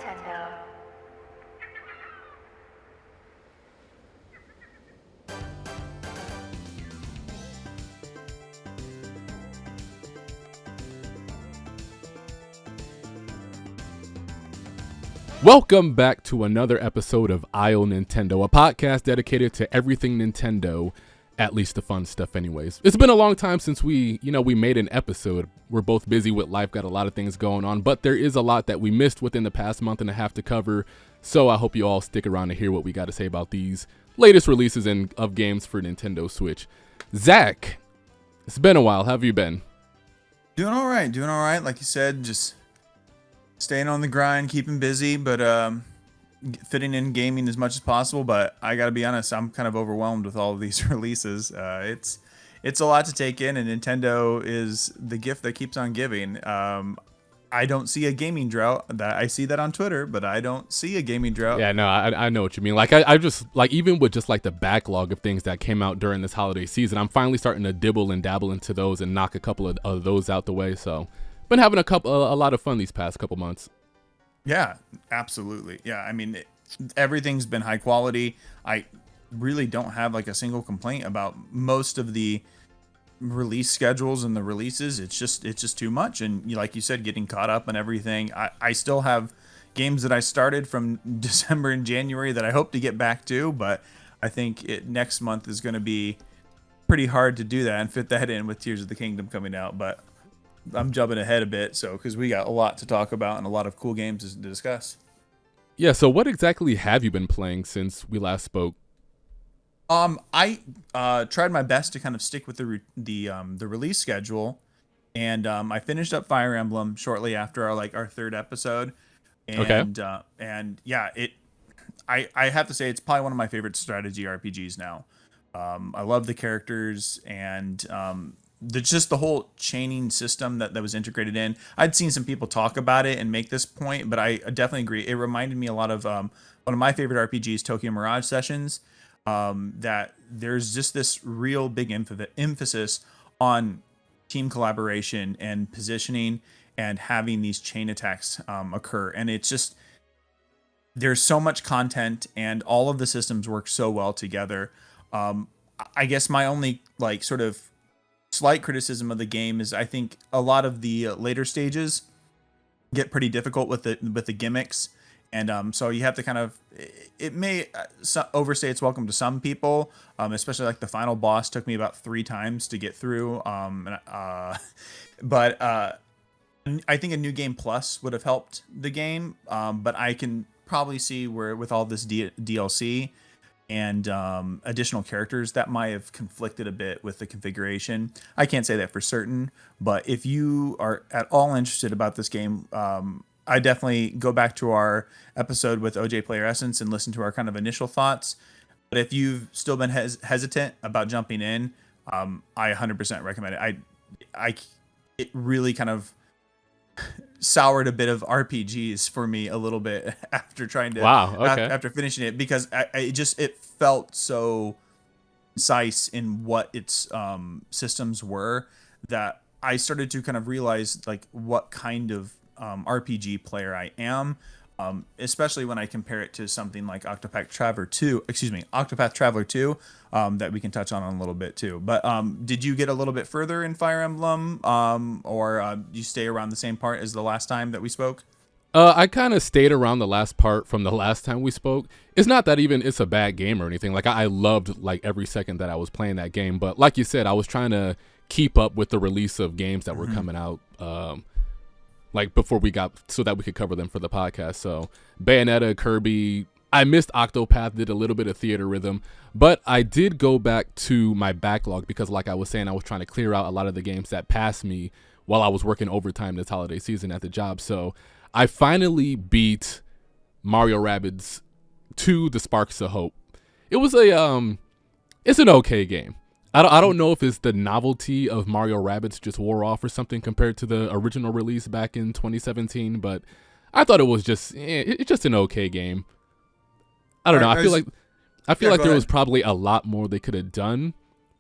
Nintendo. Welcome back to another episode of IO Nintendo, a podcast dedicated to everything Nintendo, at least the fun stuff anyways. It's been a long time since we made an episode. We're both busy with life, got a lot of things going on, but there is a lot that we missed within the past month and a half to cover, so I hope you all stick around to hear what we got to say about these latest releases of games for Nintendo Switch. Zach, it's been a while. How have you been? Doing all right. Like you said, just staying on the grind, keeping busy, but fitting in gaming as much as possible. But I got to be honest, I'm kind of overwhelmed with all of these releases. It's a lot to take in, and Nintendo is the gift that keeps on giving. I don't see a gaming drought. I see that on Twitter, but I don't see a gaming drought. Yeah, no, I know what you mean. Like, I just, like, even with just, like, the backlog of things that came out during this holiday season, I'm finally starting to dibble and dabble into those and knock a couple of those out the way, so been having a lot of fun these past couple months. Yeah, absolutely. Yeah, I mean, everything's been high quality. I really don't have like a single complaint about most of the release schedules and the releases. It's just too much. And like you said, getting caught up on everything. I still have games that I started from December and January that I hope to get back to, but I think next month is going to be pretty hard to do that and fit that in with Tears of the Kingdom coming out. But I'm jumping ahead a bit, so because we got a lot to talk about and a lot of cool games to discuss. Yeah, so what exactly have you been playing since we last spoke? I tried my best to kind of stick with the release schedule, and I finished up Fire Emblem shortly after our third episode, and Okay. And yeah, I have to say it's probably one of my favorite strategy RPGs now. I love the characters and just the whole chaining system that was integrated in. I'd seen some people talk about it and make this point, but I definitely agree. It reminded me a lot of one of my favorite RPGs, Tokyo Mirage Sessions, that there's just this real big emphasis on team collaboration and positioning and having these chain attacks occur. And it's just, there's so much content and all of the systems work so well together. I guess my only sort of slight criticism of the game is I think a lot of the later stages get pretty difficult with the gimmicks, and so you have to kind of, it may overstay its welcome to some people, especially like the final boss took me about 3 times to get through, but I think a new game plus would have helped the game, but I can probably see where with all this DLC and additional characters that might have conflicted a bit with the configuration. I can't say that for certain, but if you are at all interested about this game, I definitely go back to our episode with OJ Player Essence and listen to our kind of initial thoughts. But if you've still been hesitant about jumping in, I 100% recommend it. It really kind of soured a bit of RPGs for me a little bit after trying to after finishing it, because it felt so concise in what its systems were that I started to kind of realize like what kind of RPG player I am, especially when I compare it to something like Octopath Traveler 2 that we can touch on a little bit too. But did you get a little bit further in Fire Emblem, or you stay around the same part as the last time that we spoke? I kind of stayed around the last part from the last time we spoke. It's not that even it's a bad game or anything. Like I loved like every second that I was playing that game. But like you said, I was trying to keep up with the release of games that were coming out like before so that we could cover them for the podcast. So Bayonetta, Kirby, I missed Octopath, did a little bit of Theatrhthm, but I did go back to my backlog because like I was saying, I was trying to clear out a lot of the games that passed me while I was working overtime this holiday season at the job. So I finally beat Mario Rabbids 2: The Sparks of Hope. It was it's an okay game. I don't know if it's the novelty of Mario Rabbids just wore off or something compared to the original release back in 2017, but I thought it was just it's just an okay game. I don't know. I feel like there was probably a lot more they could have done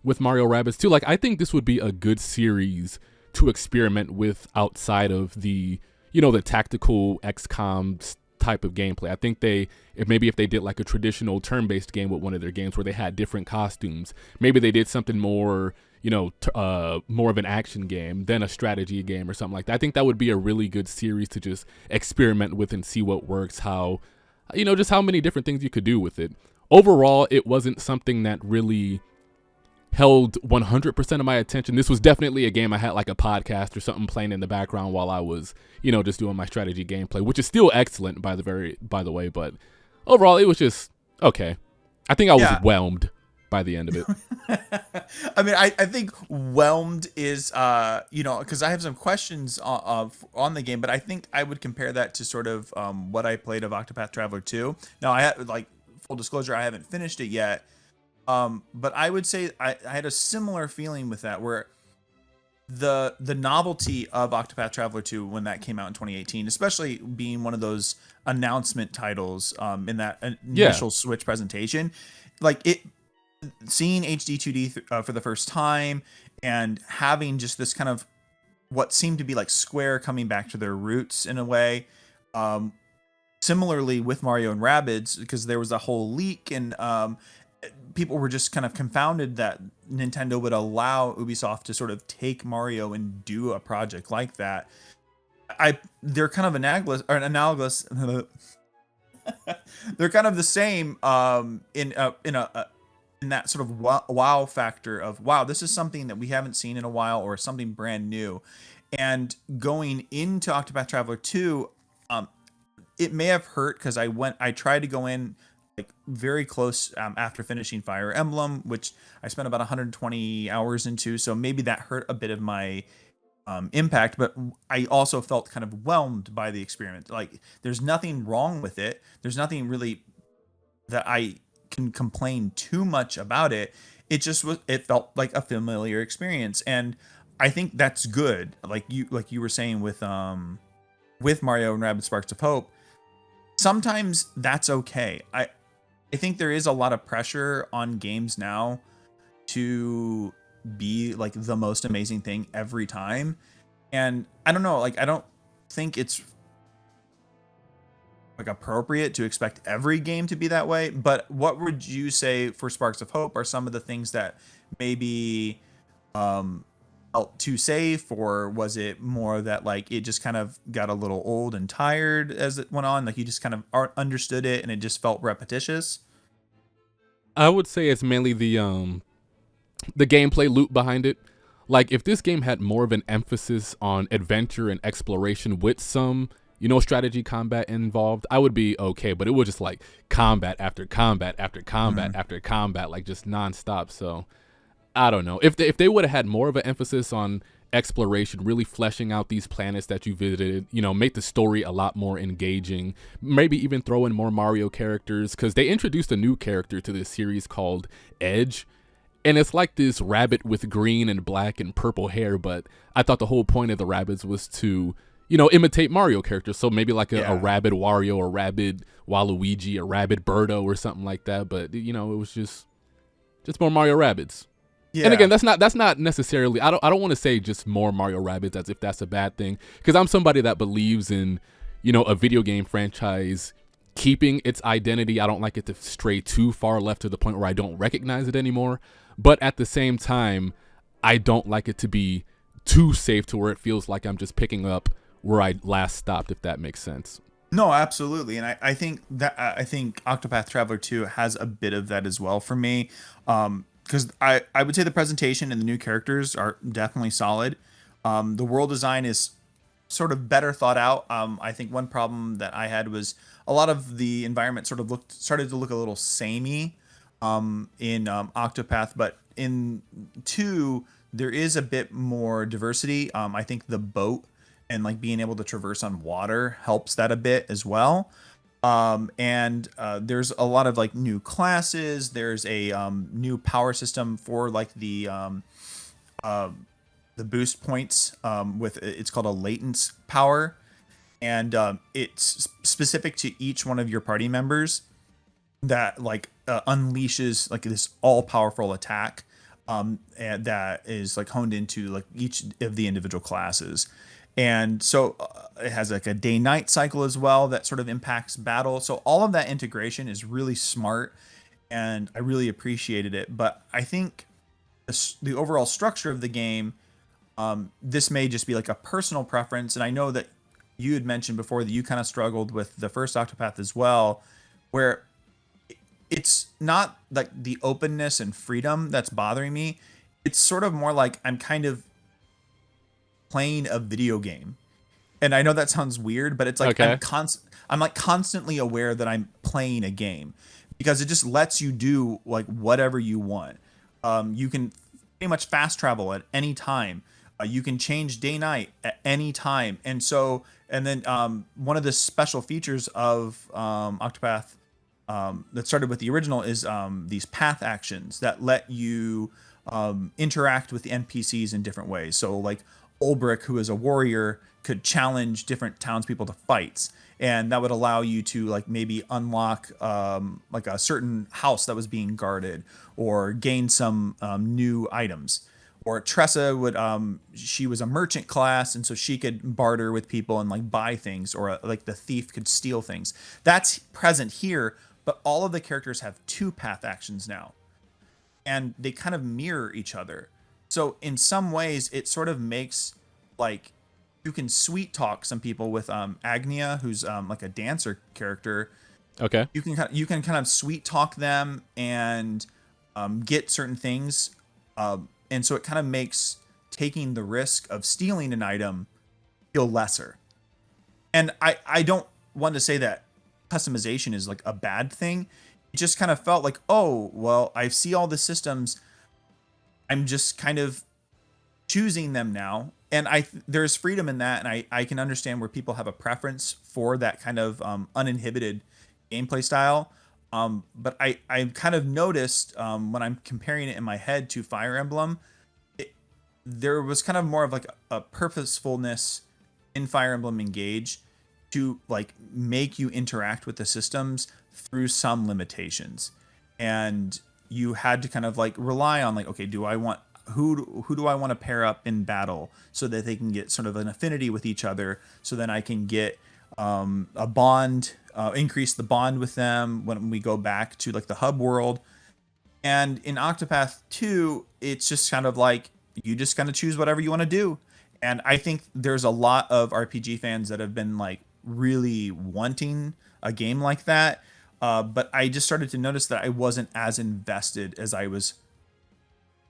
with Mario Rabbids too. Like I think this would be a good series to experiment with outside of the the tactical XCOM type of gameplay. I think if they did like a traditional turn-based game with one of their games where they had different costumes, maybe they did something more, more of an action game than a strategy game or something like that. I think that would be a really good series to just experiment with and see what works, just how many different things you could do with it. Overall, it wasn't something that really held 100% of my attention. This was definitely a game I had like a podcast or something playing in the background while I was, just doing my strategy gameplay, which is still excellent by the way, but overall it was just okay. I think I was whelmed by the end of it. I mean, I think whelmed is, because I have some questions on the game, but I think I would compare that to sort of what I played of Octopath Traveler 2. Now, I had, like, full disclosure, I haven't finished it yet. But I would say I had a similar feeling with that, where the novelty of Octopath Traveler 2 when that came out in 2018, especially being one of those announcement titles in that initial Switch presentation, like seeing HD 2D for the first time and having just this kind of what seemed to be like Square coming back to their roots in a way. Similarly with Mario and Rabbids, because there was a whole leak and people were just kind of confounded that Nintendo would allow Ubisoft to sort of take Mario and do a project like that. They're kind of analogous. They're kind of the same in that sort of wow factor of, wow, this is something that we haven't seen in a while or something brand new. And going into Octopath Traveler 2, it may have hurt because I tried to go in like very close after finishing Fire Emblem, which I spent about 120 hours into. So maybe that hurt a bit of my impact, but I also felt kind of whelmed by the experiment. Like, there's nothing wrong with it. There's nothing really that I can complain too much about it. It felt like a familiar experience. And I think that's good. Like you were saying with Mario and Rabbids Sparks of Hope, sometimes that's okay. I think there is a lot of pressure on games now to be like the most amazing thing every time. And I don't know, like, I don't think it's like appropriate to expect every game to be that way. But what would you say for Sparks of Hope are some of the things that maybe felt too safe, or was it more that like it just kind of got a little old and tired as it went on? Like you just kind of understood it and it just felt repetitious? I would say it's mainly the gameplay loop behind it. Like, if this game had more of an emphasis on adventure and exploration with some, strategy combat involved, I would be okay. But it was just like combat after combat after combat after combat, like just nonstop. So I don't know. If they would have had more of an emphasis on exploration, really fleshing out these planets that you visited, make the story a lot more engaging, maybe even throw in more Mario characters, because they introduced a new character to this series called Edge. And it's like this rabbit with green and black and purple hair, but I thought the whole point of the Rabbids was to, imitate Mario characters. So maybe like a Rabbid Wario or Rabbid Waluigi or Rabbid Birdo or something like that. But, it was just more Mario Rabbids. Yeah. And again, that's not necessarily, I don't want to say just more Mario Rabbids as if that's a bad thing, because I'm somebody that believes in, a video game franchise keeping its identity. I don't like it to stray too far left to the point where I don't recognize it anymore. But at the same time, I don't like it to be too safe to where it feels like I'm just picking up where I last stopped, if that makes sense. No, absolutely. And I think Octopath Traveler 2 has a bit of that as well for me. Because I would say the presentation and the new characters are definitely solid. The world design is sort of better thought out. I think one problem that I had was a lot of the environment started to look a little samey in Octopath, but in 2 there is a bit more diversity. I think the boat and like being able to traverse on water helps that a bit as well. And there's a lot of like new classes. There's a new power system for like the boost points it's called a latent power, and it's specific to each one of your party members that like unleashes like this all powerful attack and that is like honed into like each of the individual classes. And so it has like a day-night cycle as well that sort of impacts battle. So all of that integration is really smart, and I really appreciated it. But I think the overall structure of the game, this may just be like a personal preference, and I know that you had mentioned before that you kind of struggled with the first Octopath as well, where it's not like the openness and freedom that's bothering me. It's sort of more like I'm kind of playing a video game. And I know that sounds weird, but it's like Okay. I'm like constantly aware that I'm playing a game, because it just lets you do like whatever you want. You can pretty much fast travel at any time. You can change day night at any time. And then one of the special features of Octopath that started with the original is these path actions that let you interact with the NPCs in different ways. So like Ulbrich, who is a warrior, could challenge different townspeople to fights, and that would allow you to like maybe unlock like a certain house that was being guarded, or gain some new items. Or Tressa would she was a merchant class, and so she could barter with people and like buy things, or like the thief could steal things. That's present here, but all of the characters have two path actions now, and they kind of mirror each other. So in some ways, it sort of makes like you can sweet talk some people with Agnia, who's like a dancer character. Okay. You can kind of sweet talk them and get certain things, and so it kind of makes taking the risk of stealing an item feel lesser. And I don't want to say that customization is like a bad thing. It just kind of felt like, oh well, I see all the systems. I'm just kind of choosing them now, and there's freedom in that, and I can understand where people have a preference for that kind of uninhibited gameplay style. But I kind of noticed when I'm comparing it in my head to Fire Emblem, there was kind of more of like a purposefulness in Fire Emblem Engage to like make you interact with the systems through some limitations, and you had to kind of like rely on like, okay, do I want who do I want to pair up in battle so that they can get sort of an affinity with each other, so then I can get a bond, increase the bond with them when we go back to like the hub world. And in Octopath 2, it's just kind of like you just kind of choose whatever you want to do. And I think there's a lot of RPG fans that have been like really wanting a game like that. But I just started to notice that I wasn't as invested as I was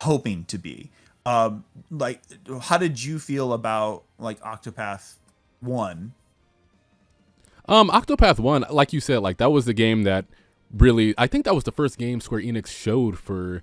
hoping to be. Like, how did you feel about like Octopath 1? Octopath 1, like you said, like that was the game that really, I think that was the first game Square Enix showed for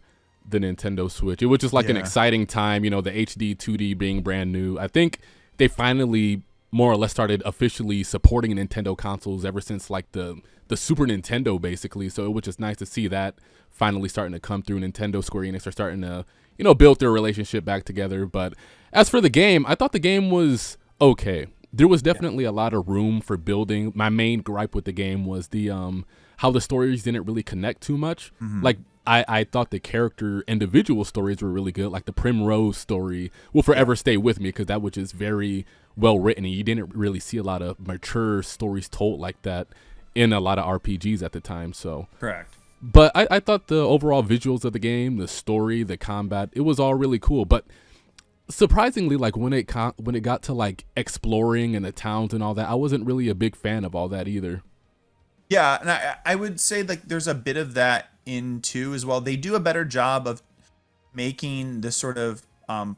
the Nintendo Switch. It was just like an exciting time, you know, the HD 2D being brand new. I think they finally more or less started officially supporting Nintendo consoles ever since like the Super Nintendo, basically. So it was just nice to see that finally starting to come through. Nintendo, Square Enix are starting to, you know, build their relationship back together. But as for the game, I thought the game was okay. There was definitely a lot of room for building. My main gripe with the game was the how the stories didn't really connect too much. Like I thought the character individual stories were really good. Like the Primrose story will forever stay with me because that was just very well written, and you didn't really see a lot of mature stories told like that in a lot of RPGs at the time. So Correct. But I thought the overall visuals of the game, the story, the combat, it was all really cool. But surprisingly, like when it got to like exploring and the towns and all that, I wasn't really a big fan of all that either. Yeah, and I would say like there's a bit of that in 2 as well. They do a better job of making this sort of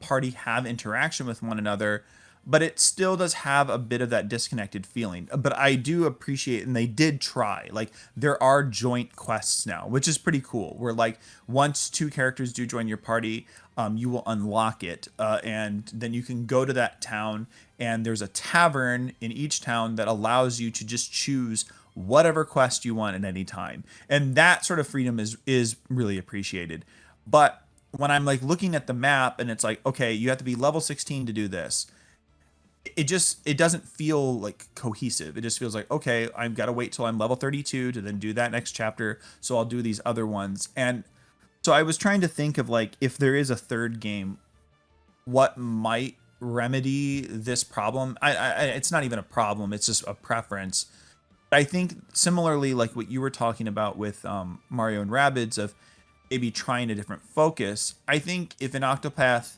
party have interaction with one another, but it still does have a bit of that disconnected feeling. But I do appreciate, and they did try, like there are joint quests now, which is pretty cool, where like once 2 characters do join your party, you will unlock it, and then you can go to that town, and there's a tavern in each town that allows you to just choose whatever quest you want at any time. And that sort of freedom is really appreciated. But when I'm like looking at the map and it's like, okay, you have to be level 16 to do this, it doesn't feel like cohesive. It just feels like, okay, I've got to wait till I'm level 32 to then do that next chapter, so I'll do these other ones. And so I was trying to think of like, if there is a third game, what might remedy this problem. It's not even a problem. It's just a preference. I think similarly, like what you were talking about with Mario and Rabbids, of maybe trying a different focus. I think if in Octopath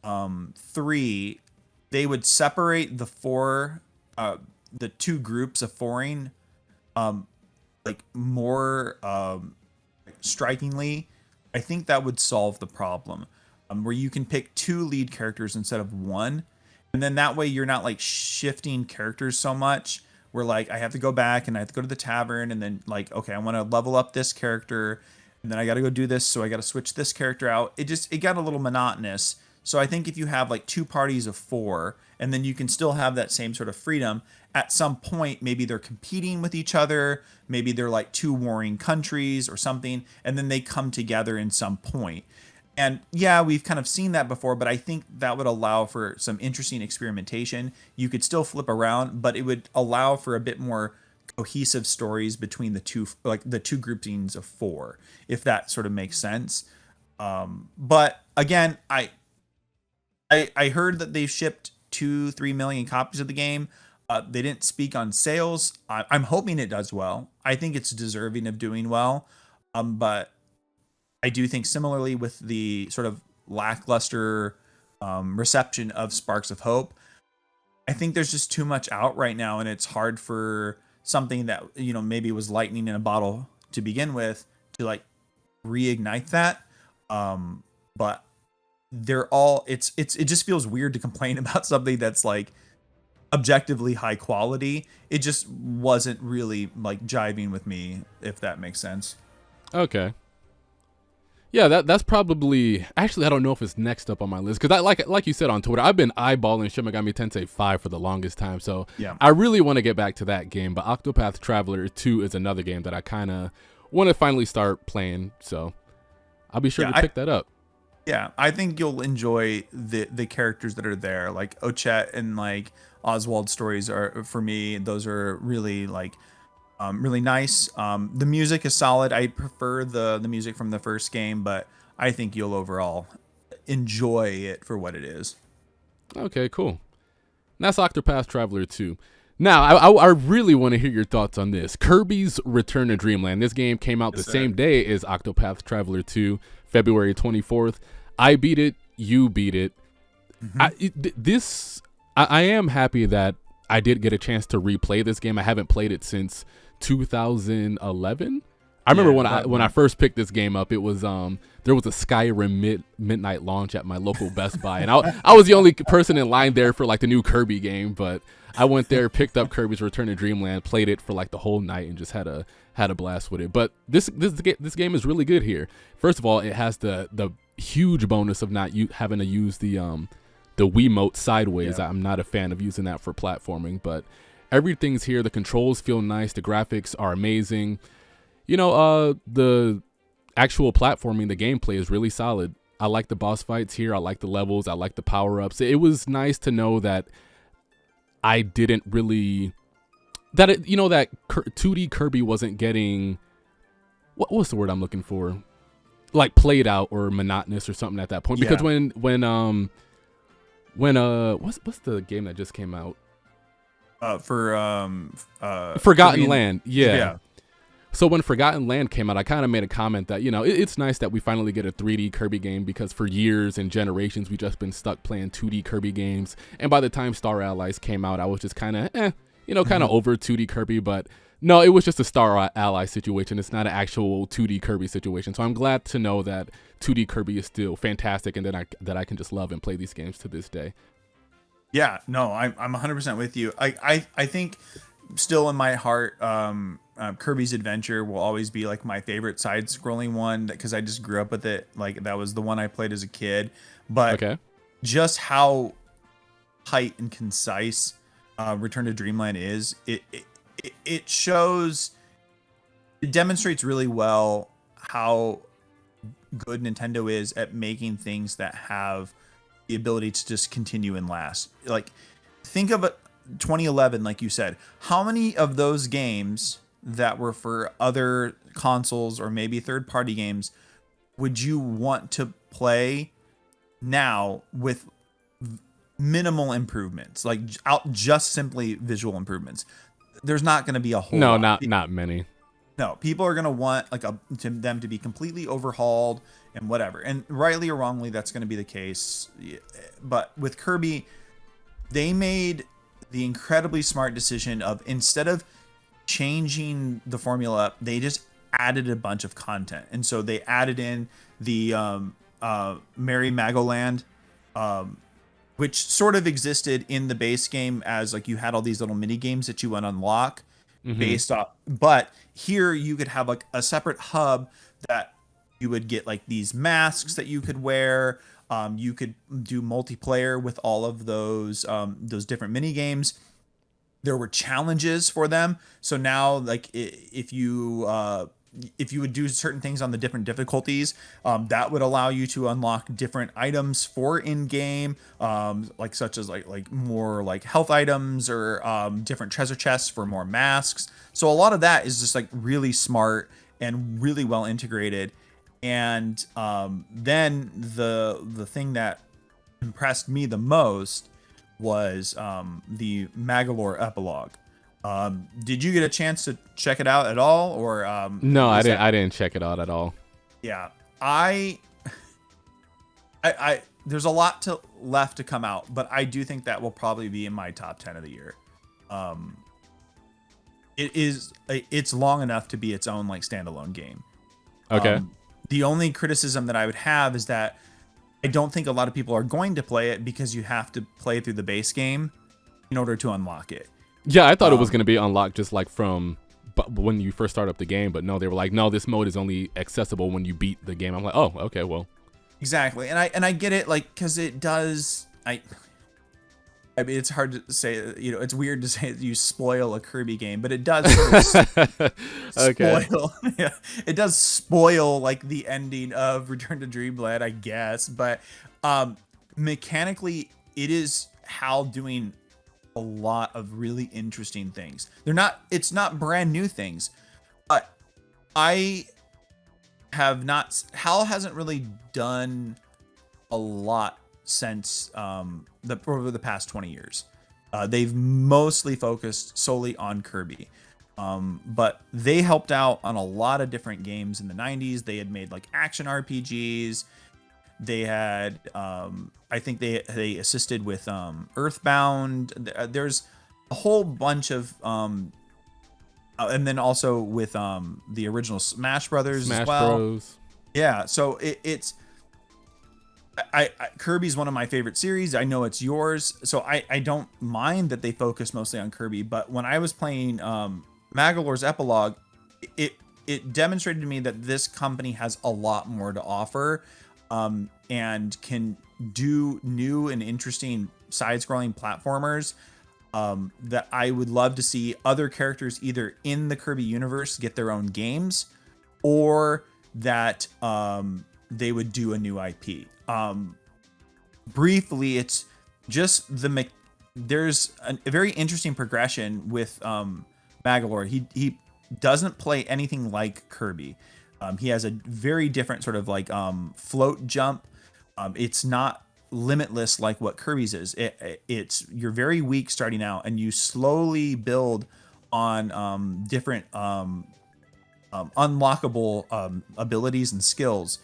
3, they would separate the two groups of foreign, like more strikingly, I think that would solve the problem. Where you can pick two lead characters instead of one, and then that way you're not like shifting characters so much. Where like I have to go back and I have to go to the tavern, and then like, okay, I want to level up this character, and then I got to go do this, so I got to switch this character out. It got a little monotonous. So I think if you have like two parties of four, and then you can still have that same sort of freedom, at some point, maybe they're competing with each other, maybe they're like two warring countries or something, and then they come together in some point. And yeah, we've kind of seen that before, but I think that would allow for some interesting experimentation. You could still flip around, but it would allow for a bit more cohesive stories between the two, like the two groupings of four, if that sort of makes sense. But again, I heard that they've shipped 2-3 million copies of the game. They didn't speak on sales. I'm hoping it does well. I think it's deserving of doing well. But I do think similarly with the sort of lackluster reception of Sparks of Hope, I think there's just too much out right now, and it's hard for something that, you know, maybe was lightning in a bottle to begin with to like reignite that. But they're all it just feels weird to complain about something that's like objectively high quality. It just wasn't really like jiving with me, if that makes sense. Okay. Yeah, that's probably, actually I don't know if it's next up on my list, because I like you said on Twitter, I've been eyeballing Shin Megami Tensei 5 for the longest time, so Yeah. I really want to get back to that game. But Octopath Traveler 2 is another game that I kind of want to finally start playing, so I'll be sure to pick that up. Yeah, I think you'll enjoy the characters that are there. Like Ochette and like Oswald stories are, for me, those are really like really nice. The music is solid. I prefer the music from the first game, but I think you'll overall enjoy it for what it is. Okay, cool. That's Octopath Traveler 2. Now, I really want to hear your thoughts on this. Kirby's Return to Dreamland. This game came out the same day as Octopath Traveler 2, February 24th. I beat it. You beat it. I am happy that I did get a chance to replay this game. I haven't played it since 2011. I remember when I first picked this game up, it was there was a Skyrim midnight launch at my local Best Buy, and I was the only person in line there for like the new Kirby game. But I went there, picked up Kirby's Return to Dreamland, played it for like the whole night, and just had a blast with it. But this game is really good here. First of all, it has the huge bonus of not having to use the Wiimote sideways. I'm not a fan of using that for platforming, but everything's here. The controls feel nice. The graphics are amazing. You know, the actual platforming, the gameplay is really solid. I like the boss fights here. I like the levels. I like the power-ups. It was nice to know that I didn't really... that 2D Kirby wasn't getting... What's the word I'm looking for? Like played out or monotonous or something at that point. Because when what's the game that just came out? Forgotten Land. Yeah. So when Forgotten Land came out, I kind of made a comment that, you know, it's nice that we finally get a 3D Kirby game, because for years and generations we've just been stuck playing 2D Kirby games. And by the time Star Allies came out, I was just kind of kind of over 2D Kirby. But no, it was just a Star Ally situation. It's not an actual 2D Kirby situation. So I'm glad to know that 2D Kirby is still fantastic, and that I can just love and play these games to this day. Yeah, no, I'm 100% with you. I think still in my heart, Kirby's Adventure will always be like my favorite side-scrolling one, because I just grew up with it. Like that was the one I played as a kid. But just how tight and concise Return to Dreamland is, it shows, it demonstrates really well how good Nintendo is at making things that have the ability to just continue and last. Like, think of it, 2011, like you said, how many of those games that were for other consoles or maybe third-party games would you want to play now with minimal improvements, like out just simply visual improvements. There's not going to be a whole No, lot. not many. No, people are going to want like them to be completely overhauled and whatever. And rightly or wrongly, that's going to be the case. But with Kirby, they made the incredibly smart decision of, instead of changing the formula up, they just added a bunch of content. And so they added in the Merry Magoland, which sort of existed in the base game as like you had all these little mini games that you would unlock based off. But here you could have like a separate hub that you would get like these masks that you could wear. You could do multiplayer with all of those different mini games. There were challenges for them. So now, like if you would do certain things on the different difficulties, that would allow you to unlock different items for in-game, like such as like more like health items or different treasure chests for more masks. So a lot of that is just like really smart and really well integrated. And then the thing that impressed me the most was the Magolor epilogue. Did you get a chance to check it out at all, or no, I didn't check it out at all. Yeah, I there's a lot left to come out, but I do think that will probably be in my top 10 of the year. It's long enough to be its own like standalone game. Okay. The only criticism that I would have is that I don't think a lot of people are going to play it, because you have to play through the base game in order to unlock it. Yeah, I thought it was going to be unlocked just like from when you first start up the game, but no, they were like, no, this mode is only accessible when you beat the game. I'm like, oh, okay, well. Exactly. And I get it, like, because it does, I mean, it's hard to say, it's weird to say that you spoil a Kirby game, but it does sort of spoil. Yeah, it does spoil like the ending of Return to Dreamland, I guess. But mechanically, it is HAL doing a lot of really interesting things. It's not brand new things, but HAL hasn't really done a lot since over the past 20 years. They've mostly focused solely on Kirby. But they helped out on a lot of different games in the 90s. They had made like action RPGs. They had, I think they assisted with Earthbound. There's a whole bunch of, and then also with the original Smash Brothers as well. Bros. Yeah, so it's Kirby's one of my favorite series. I know it's yours, so I don't mind that they focus mostly on Kirby. But when I was playing Magolor's epilogue, it demonstrated to me that this company has a lot more to offer, and can do new and interesting side-scrolling platformers that I would love to see other characters either in the Kirby universe get their own games, or that they would do a new IP. Briefly, it's just there's a very interesting progression with Magolor. He doesn't play anything like Kirby. He has a very different sort of like float jump. It's not limitless like what Kirby's is. You're very weak starting out, and you slowly build on different unlockable abilities and skills.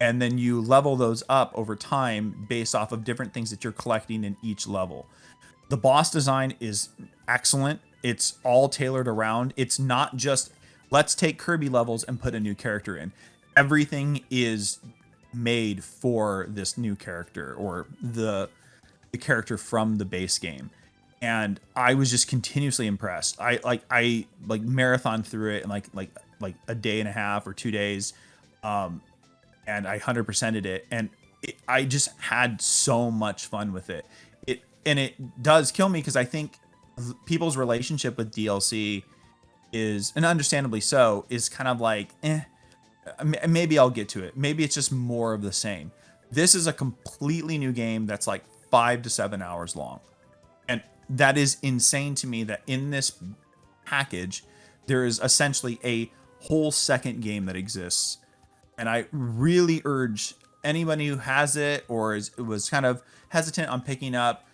And then you level those up over time based off of different things that you're collecting in each level. The boss design is excellent. It's all tailored around. It's not just, let's take Kirby levels and put a new character in. Everything is made for this new character, or the character from the base game. And I was just continuously impressed. I marathon through it in like a day and a half or 2 days. And I 100%ed it, and I just had so much fun with it. It does kill me, because I think people's relationship with DLC is, and understandably so, is kind of like, maybe I'll get to it. Maybe it's just more of the same. This is a completely new game that's like 5 to 7 hours long, and that is insane to me. That in this package, there is essentially a whole second game that exists. And I really urge anybody who has it or was kind of hesitant on picking up,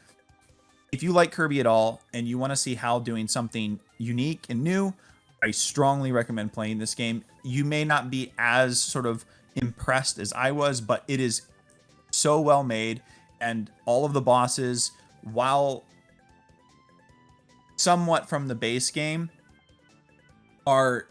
if you like Kirby at all and you want to see Hal doing something unique and new, I strongly recommend playing this game. You may not be as sort of impressed as I was, but it is so well made, and all of the bosses, while somewhat from the base game, are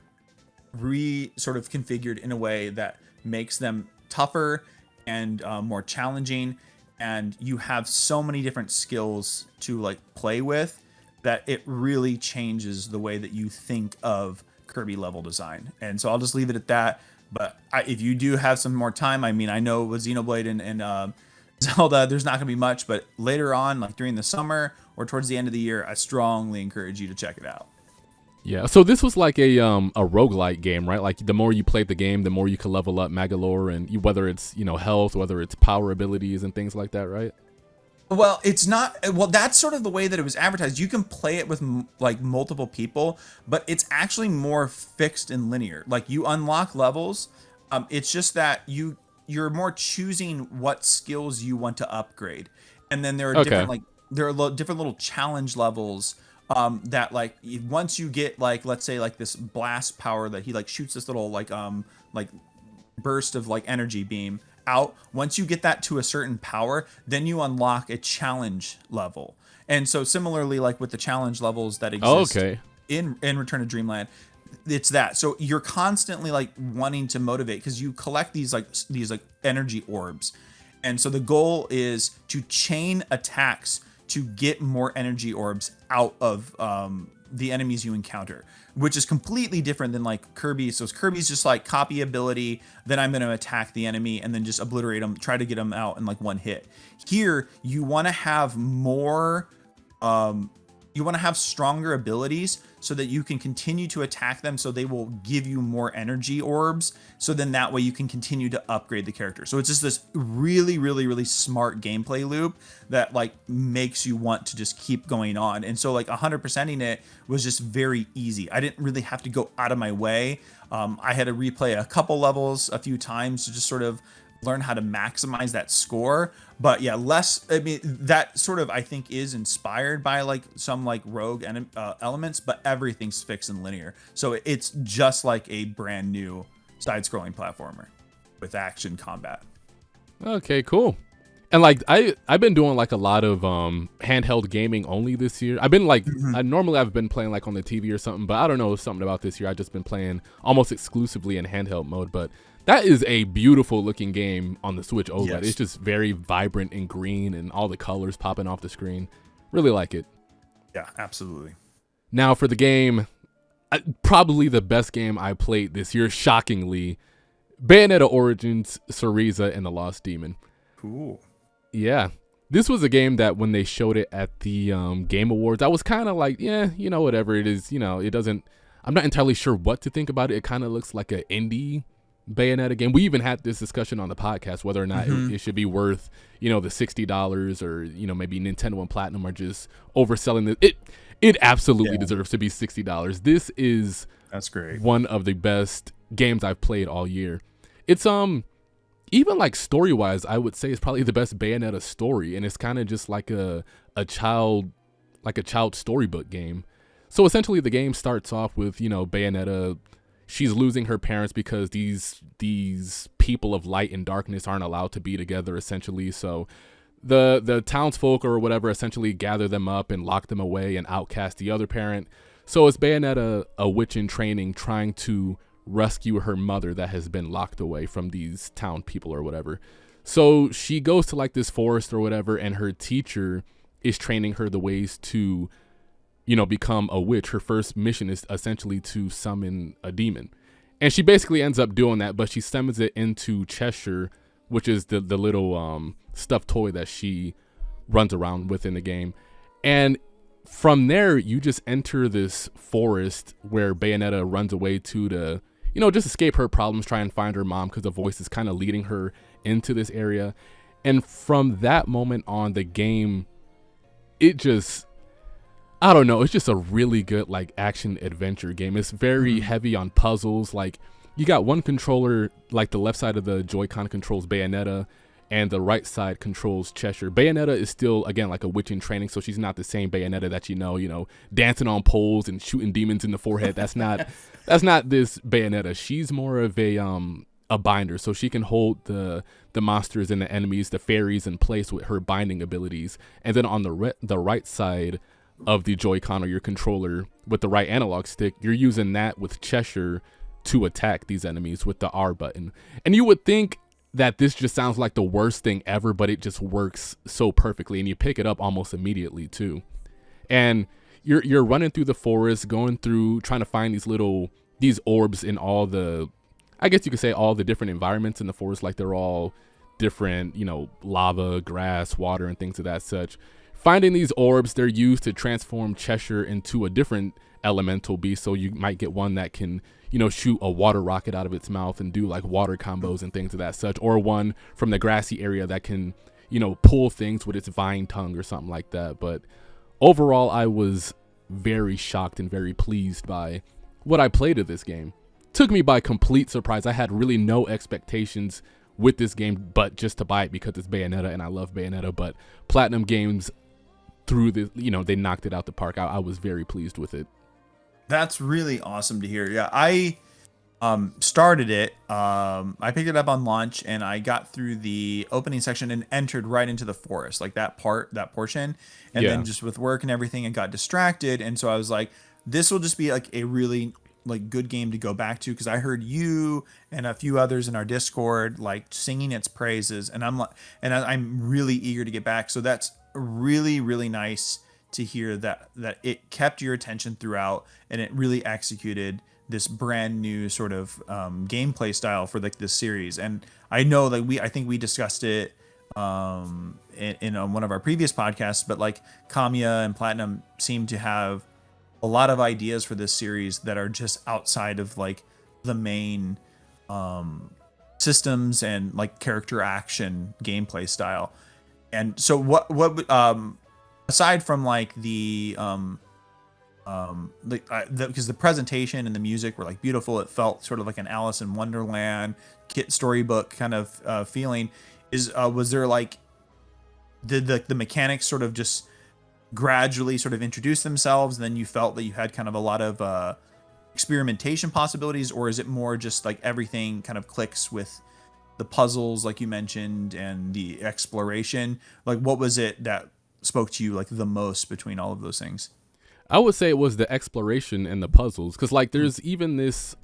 sort of configured in a way that makes them tougher and more challenging, and you have so many different skills to like play with that it really changes the way that you think of Kirby level design. And so I'll just leave it at that. But if you do have some more time, I mean, I know with Xenoblade and Zelda, there's not going to be much, but later on, like during the summer or towards the end of the year, I strongly encourage you to check it out. Yeah, so this was like a roguelike game, right? Like the more you played the game, the more you could level up Magalore, and whether it's, health, whether it's power abilities and things like that, right? Well, it's not. Well, that's sort of the way that it was advertised. You can play it with like multiple people, but it's actually more fixed and linear. Like you unlock levels. It's just that you're more choosing what skills you want to upgrade, and then there are different different little challenge levels. That like once you get like, let's say like this blast power that he like shoots this little like burst of like energy beam out. Once you get that to a certain power, then you unlock a challenge level. And so similarly, like with the challenge levels that exist in Return to Dreamland, it's that. So you're constantly like wanting to motivate because you collect these energy orbs. And so the goal is to chain attacks to get more energy orbs out of the enemies you encounter, which is completely different than like Kirby. So Kirby's just like copy ability, then I'm going to attack the enemy and then just obliterate them, try to get them out in like one hit. Here, you want to have more, you want to have stronger abilities so that you can continue to attack them, so they will give you more energy orbs. So then that way you can continue to upgrade the character. So it's just this really, really, really smart gameplay loop that like makes you want to just keep going on. And so like 100%ing it was just very easy. I didn't really have to go out of my way. I had to replay a couple levels a few times to just sort of learn how to maximize that score. But yeah, that sort of, I think, is inspired by like some like rogue elements, but everything's fixed and linear. So it's just like a brand new side-scrolling platformer with action combat. Okay, cool. And like I've been doing like a lot of handheld gaming only this year. I've been like I've been playing like on the TV or something, but I don't know, something about this year. I've just been playing almost exclusively in handheld mode. But that is a beautiful looking game on the Switch OLED. Yes. It's just very vibrant and green and all the colors popping off the screen. Really like it. Yeah, absolutely. Now for the game, probably the best game I played this year, shockingly, Bayonetta Origins, Cereza, and the Lost Demon. Cool. Yeah. This was a game that when they showed it at the Game Awards, I was kind of like, yeah, whatever it is, it doesn't, I'm not entirely sure what to think about it. It kind of looks like an indie Bayonetta game. We even had this discussion on the podcast whether or not it should be worth, the $60 or, maybe Nintendo and Platinum are just overselling it. It absolutely deserves to be $60. This is that's great. One of the best games I've played all year. It's even like story wise, I would say it's probably the best Bayonetta story, and it's kind of just like a child storybook game. So essentially the game starts off with, Bayonetta, she's losing her parents because these people of light and darkness aren't allowed to be together, essentially. So the townsfolk or whatever essentially gather them up and lock them away and outcast the other parent. So it's Bayonetta, a witch in training, trying to rescue her mother that has been locked away from these town people or whatever. So she goes to like this forest or whatever, and her teacher is training her the ways to, become a witch. Her first mission is essentially to summon a demon. And she basically ends up doing that, but she summons it into Cheshire, which is the little stuffed toy that she runs around with in the game. And from there, you just enter this forest where Bayonetta runs away to just escape her problems, try and find her mom, because the voice is kind of leading her into this area. And from that moment on, the game, I don't know, it's just a really good like action adventure game. It's very heavy on puzzles. Like you got one controller, like the left side of the Joy-Con controls Bayonetta, and the right side controls Cheshire. Bayonetta is still, again, like a witch in training, so she's not the same Bayonetta that you know, dancing on poles and shooting demons in the forehead. That's not this Bayonetta. She's more of a binder, so she can hold the monsters and the enemies, the fairies, in place with her binding abilities. And then on the right side of the Joy-Con or your controller with the right analog stick, you're using that with Cheshire to attack these enemies with the R button. And you would think that this just sounds like the worst thing ever, but it just works so perfectly, and you pick it up almost immediately too. And you're running through the forest, going through, trying to find these orbs in all the, I guess you could say, all the different environments in the forest. Like they're all different, lava, grass, water, and things of that such. Finding these orbs, they're used to transform Cheshire into a different elemental beast. So you might get one that can, shoot a water rocket out of its mouth and do like water combos and things of that such, or one from the grassy area that can, pull things with its vine tongue or something like that. But overall, I was very shocked and very pleased by what I played of this game. Took me by complete surprise. I had really no expectations with this game, but just to buy it because it's Bayonetta and I love Bayonetta. But Platinum Games, through the, they knocked it out the park. I was very pleased with it. That's really awesome to hear. Yeah, I started it. I picked it up on launch, and I got through the opening section and entered right into the forest, like that portion. And then just with work and everything, I got distracted. And so I was like, this will just be like a really like good game to go back to, because I heard you and a few others in our Discord like singing its praises, and I'm really eager to get back. So that's really, really nice to hear that it kept your attention throughout, and it really executed this brand new sort of gameplay style for like this series. And I know that I think we discussed it in one of our previous podcasts, but like Kamiya and Platinum seem to have a lot of ideas for this series that are just outside of like the main systems and like character action gameplay style. And so what aside from like because the presentation and the music were like beautiful, it felt sort of like an Alice in Wonderland kit storybook kind of feeling. Was there like did the mechanics sort of just gradually sort of introduce themselves, and then you felt that you had kind of a lot of experimentation possibilities, or is it more just like everything kind of clicks with the puzzles like you mentioned and the exploration? Like what was it that spoke to you like the most between all of those things? I would say it was the exploration and the puzzles, because like there's even this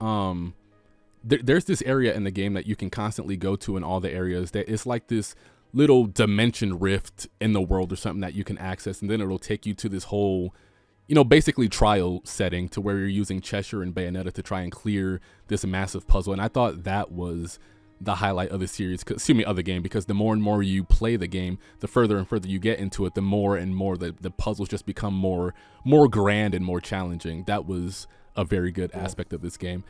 there's this area in the game that you can constantly go to in all the areas that it's like this little dimension rift in the world or something that you can access, and then it'll take you to this whole basically trial setting to where you're using Cheshire and Bayonetta to try and clear this massive puzzle. And I thought that was the highlight of the series, of the game, because the more and more you play the game, the further and further you get into it, the more and more the puzzles just become more grand and more challenging. That was a very good aspect of this game.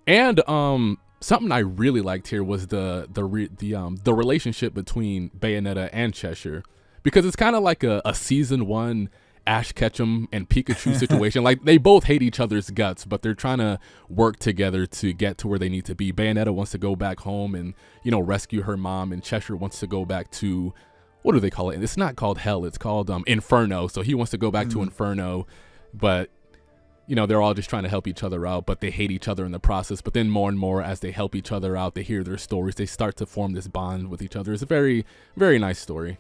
And something I really liked here was the relationship between Bayonetta and Cheshire, because it's kind of like a season 1 Ash Ketchum and Pikachu situation. Like they both hate each other's guts, but they're trying to work together to get to where they need to be. Bayonetta wants to go back home and rescue her mom, and Cheshire wants to go back to, what do they call it? It's not called Hell, it's called Inferno. So he wants to go back to Inferno, but they're all just trying to help each other out, but they hate each other in the process. But then more and more as they help each other out, they hear their stories, they start to form this bond with each other. It's a very, very nice story.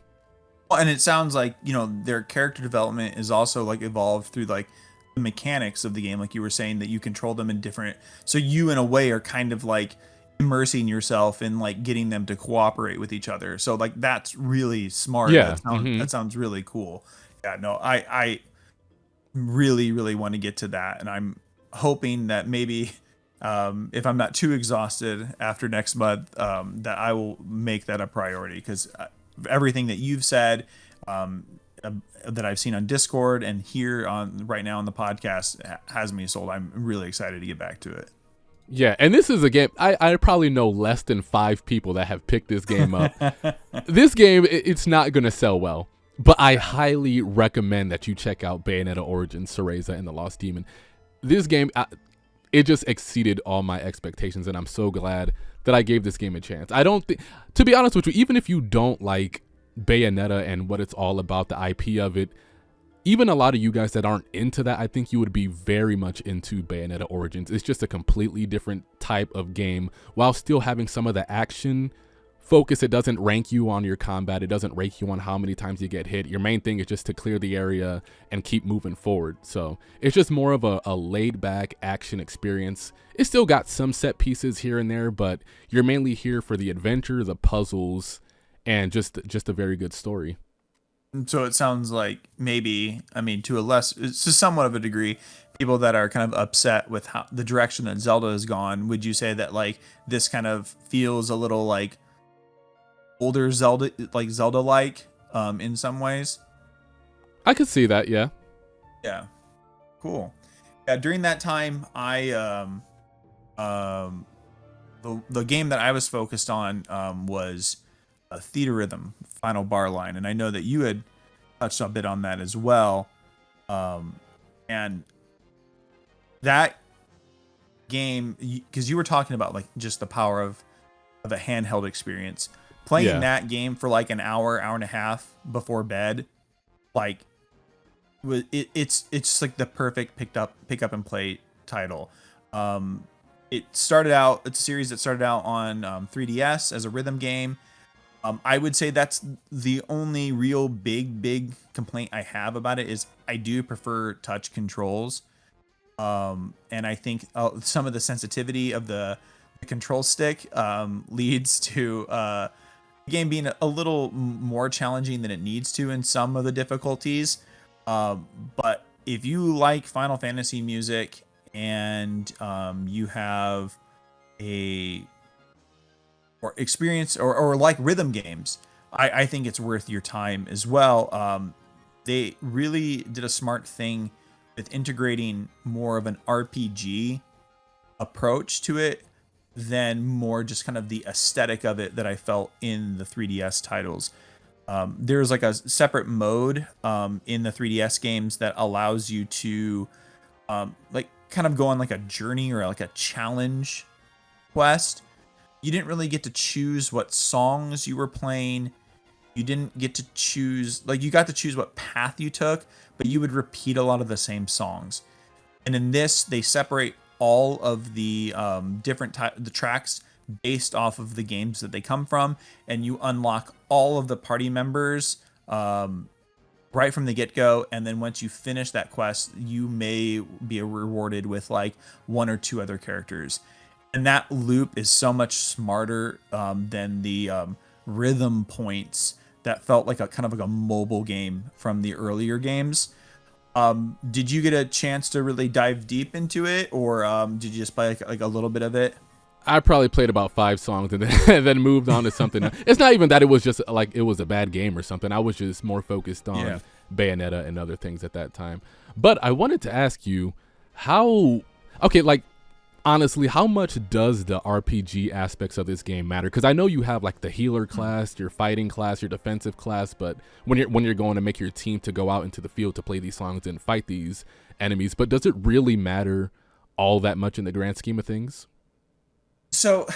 Well, and it sounds like, their character development is also like evolved through like the mechanics of the game. Like you were saying that you control them in different, so you in a way are kind of like immersing yourself in like getting them to cooperate with each other. So like, that's really smart. Yeah. That sounds really cool. Yeah, no, I really, really want to get to that. And I'm hoping that maybe if I'm not too exhausted after next month, that I will make that a priority, because everything that you've said, that I've seen on Discord and here right now on the podcast has me sold. I'm really excited to get back to it. Yeah, and this is a game, I probably know less than 5 people that have picked this game up. This game, it's not going to sell well, but I highly recommend that you check out Bayonetta Origins, Cereza, and the Lost Demon. This game, it just exceeded all my expectations, and I'm so glad that I gave this game a chance. I don't think, to be honest with you, even if you don't like Bayonetta and what it's all about, the IP of it, even a lot of you guys that aren't into that, I think you would be very much into Bayonetta Origins. It's just a completely different type of game while still having some of the action focus. It doesn't rank you on your combat. It doesn't rank you on how many times you get hit. Your main thing is just to clear the area and keep moving forward. So it's just more of a laid back action experience. It still got some set pieces here and there, but you're mainly here for the adventure, the puzzles, and just a very good story. So it sounds like maybe, I mean, to somewhat of a degree, people that are kind of upset with how the direction that Zelda has gone, would you say that like this kind of feels a little like older Zelda, like Zelda-like, in some ways? I could see that, yeah. Yeah, cool. Yeah, during that time, the game that I was focused on was Theatrhthm, Final Bar Line, and I know that you had touched a bit on that as well. And that game, because you were talking about like just the power of a handheld experience. Playing that game for like an hour, hour and a half before bed, like it's just like the perfect pick up and play title. It's a series that started out on 3DS as a rhythm game. I would say that's the only real big complaint I have about it is I do prefer touch controls. And I think some of the sensitivity of the control stick leads to the game being a little more challenging than it needs to in some of the difficulties. But if you like Final Fantasy music and you have or experience or like rhythm games, I think it's worth your time as well. They really did a smart thing with integrating more of an RPG approach to it than more just kind of the aesthetic of it that I felt in the 3DS titles. There's like a separate mode in the 3DS games that allows you to like kind of go on like a journey or like a challenge quest. You didn't really get to choose what songs you were playing. You didn't get to choose, like you got to choose what path you took, but you would repeat a lot of the same songs. And in this, they separate all of the the tracks based off of the games that they come from, and you unlock all of the party members right from the get-go. And then once you finish that quest, you may be rewarded with like one or two other characters. And that loop is so much smarter than the rhythm points that felt like a kind of like a mobile game from the earlier games. Did you get a chance to really dive deep into it, or did you just play like a little bit of it? I probably played about 5 songs and then, and then moved on to something. It's not even that it was just like it was a bad game or something. I was just more focused on Bayonetta and other things at that time. But I wanted to ask you honestly, how much does the RPG aspects of this game matter? Because I know you have like the healer class, your fighting class, your defensive class, but when you're going to make your team to go out into the field to play these songs and fight these enemies, but does it really matter all that much in the grand scheme of things? So,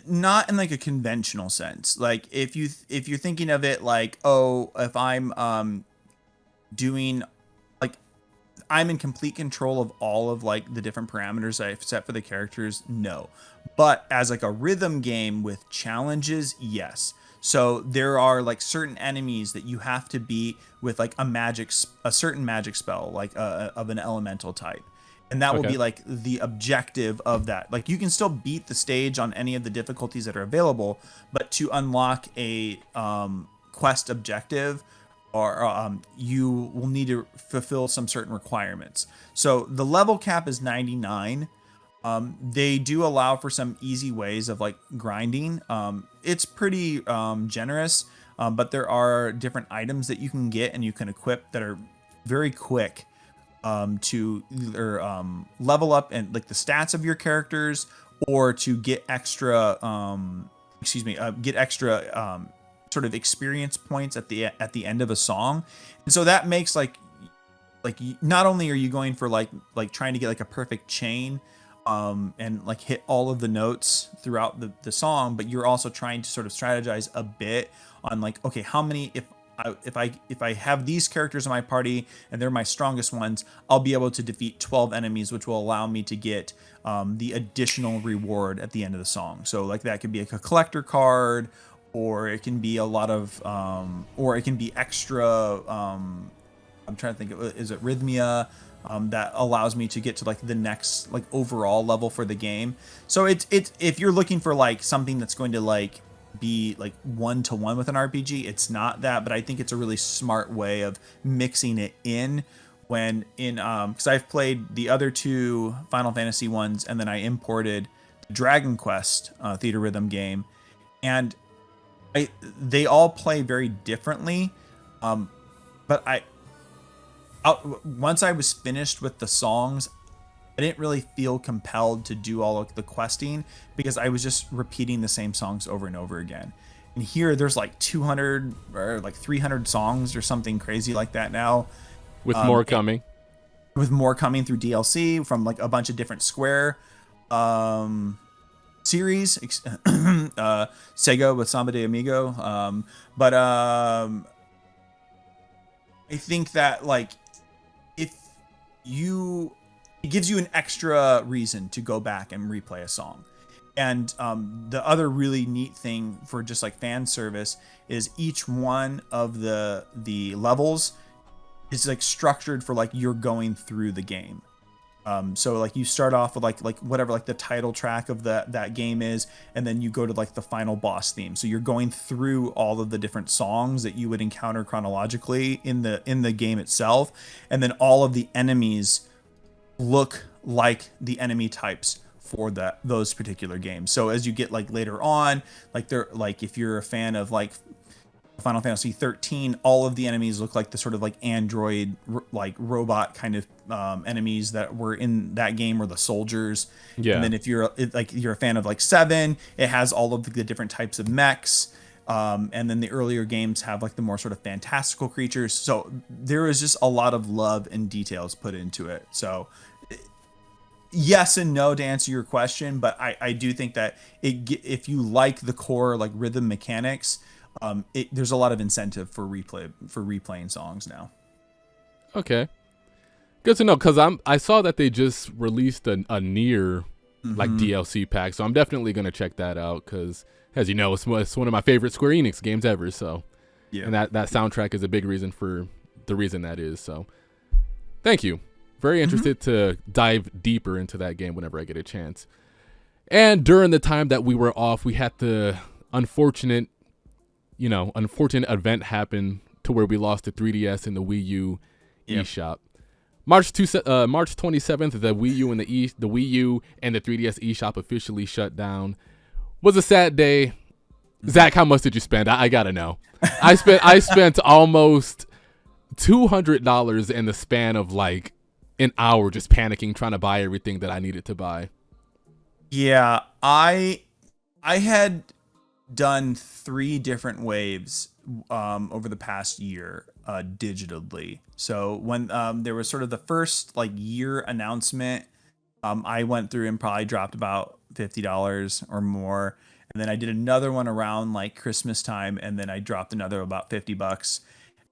not in like a conventional sense. Like if you're thinking of it like, oh, if I'm doing like I'm in complete control of all of like the different parameters I've set for the characters, no. But as like a rhythm game with challenges, yes. So there are like certain enemies that you have to beat with like a certain magic spell, like of an elemental type. And that will be like the objective of that. Like you can still beat the stage on any of the difficulties that are available, but to unlock a quest objective, or you will need to fulfill some certain requirements. So the level cap is 99. They do allow for some easy ways of like grinding. It's pretty generous, but there are different items that you can get and you can equip that are very quick to either level up and like the stats of your characters, or to get extra sort of experience points at the end of a song. And so that makes like like not only are you going for like trying to get like a perfect chain and like hit all of the notes throughout the song, but you're also trying to sort of strategize a bit on like, okay, how many, if I have these characters in my party and they're my strongest ones, I'll be able to defeat 12 enemies, which will allow me to get the additional reward at the end of the song. So like that could be like a collector card, or it can be a lot of or it can be extra I'm trying to think of, is it Rhythmia, that allows me to get to like the next like overall level for the game. So it's if you're looking for like something that's going to like be like 1-to-1 with an RPG, it's not that, but I think it's a really smart way of mixing it in when in because I've played the other two Final Fantasy ones, and then I imported the Dragon Quest Theatrhthm game, and they all play very differently, but once I was finished with the songs, I didn't really feel compelled to do all of the questing because I was just repeating the same songs over and over again. And here there's like 200 or like 300 songs or something crazy like that now. With more coming. With more coming through DLC from like a bunch of different Square series. Sega with Samba de Amigo. But I think that like it gives you an extra reason to go back and replay a song. And the other really neat thing for just like fan service is each one of the levels is like structured for like you're going through the game. So like you start off with like whatever like the title track of that game is, and then you go to like the final boss theme. So you're going through all of the different songs that you would encounter chronologically in the game itself, and then all of the enemies look like the enemy types for those particular games. So as you get like later on, like they're like if you're a fan of like Final Fantasy 13, all of the enemies look like the sort of like android like robot kind of enemies that were in that game, or the soldiers. Yeah. And then if you're a fan of like 7, it has all of the different types of mechs. And then the earlier games have like the more sort of fantastical creatures. So there is just a lot of love and details put into it. So yes and no to answer your question, but I do think that if you like the core like rhythm mechanics, there's a lot of incentive for replaying songs now. Okay, good to know, because I saw that they just released a Nier like DLC pack, so I'm definitely gonna check that out because, as you know, it's one of my favorite Square Enix games ever. So, yeah, and that soundtrack is a big reason for the reason that is. So, thank you. Very interested to dive deeper into that game whenever I get a chance. And during the time that we were off, we had the unfortunate event happen to where we lost the 3DS and the Wii U eShop. March 27th, the Wii U and the Wii U and the 3DS eShop officially shut down. Was a sad day. Zach, how much did you spend? I gotta know. I spent almost $200 in the span of like an hour, just panicking, trying to buy everything that I needed to buy. Yeah, I had done 3 different waves over the past year digitally. So when there was sort of the first like year announcement, I went through and probably dropped about $50 or more, and then I did another one around like Christmas time, and then I dropped another about $50.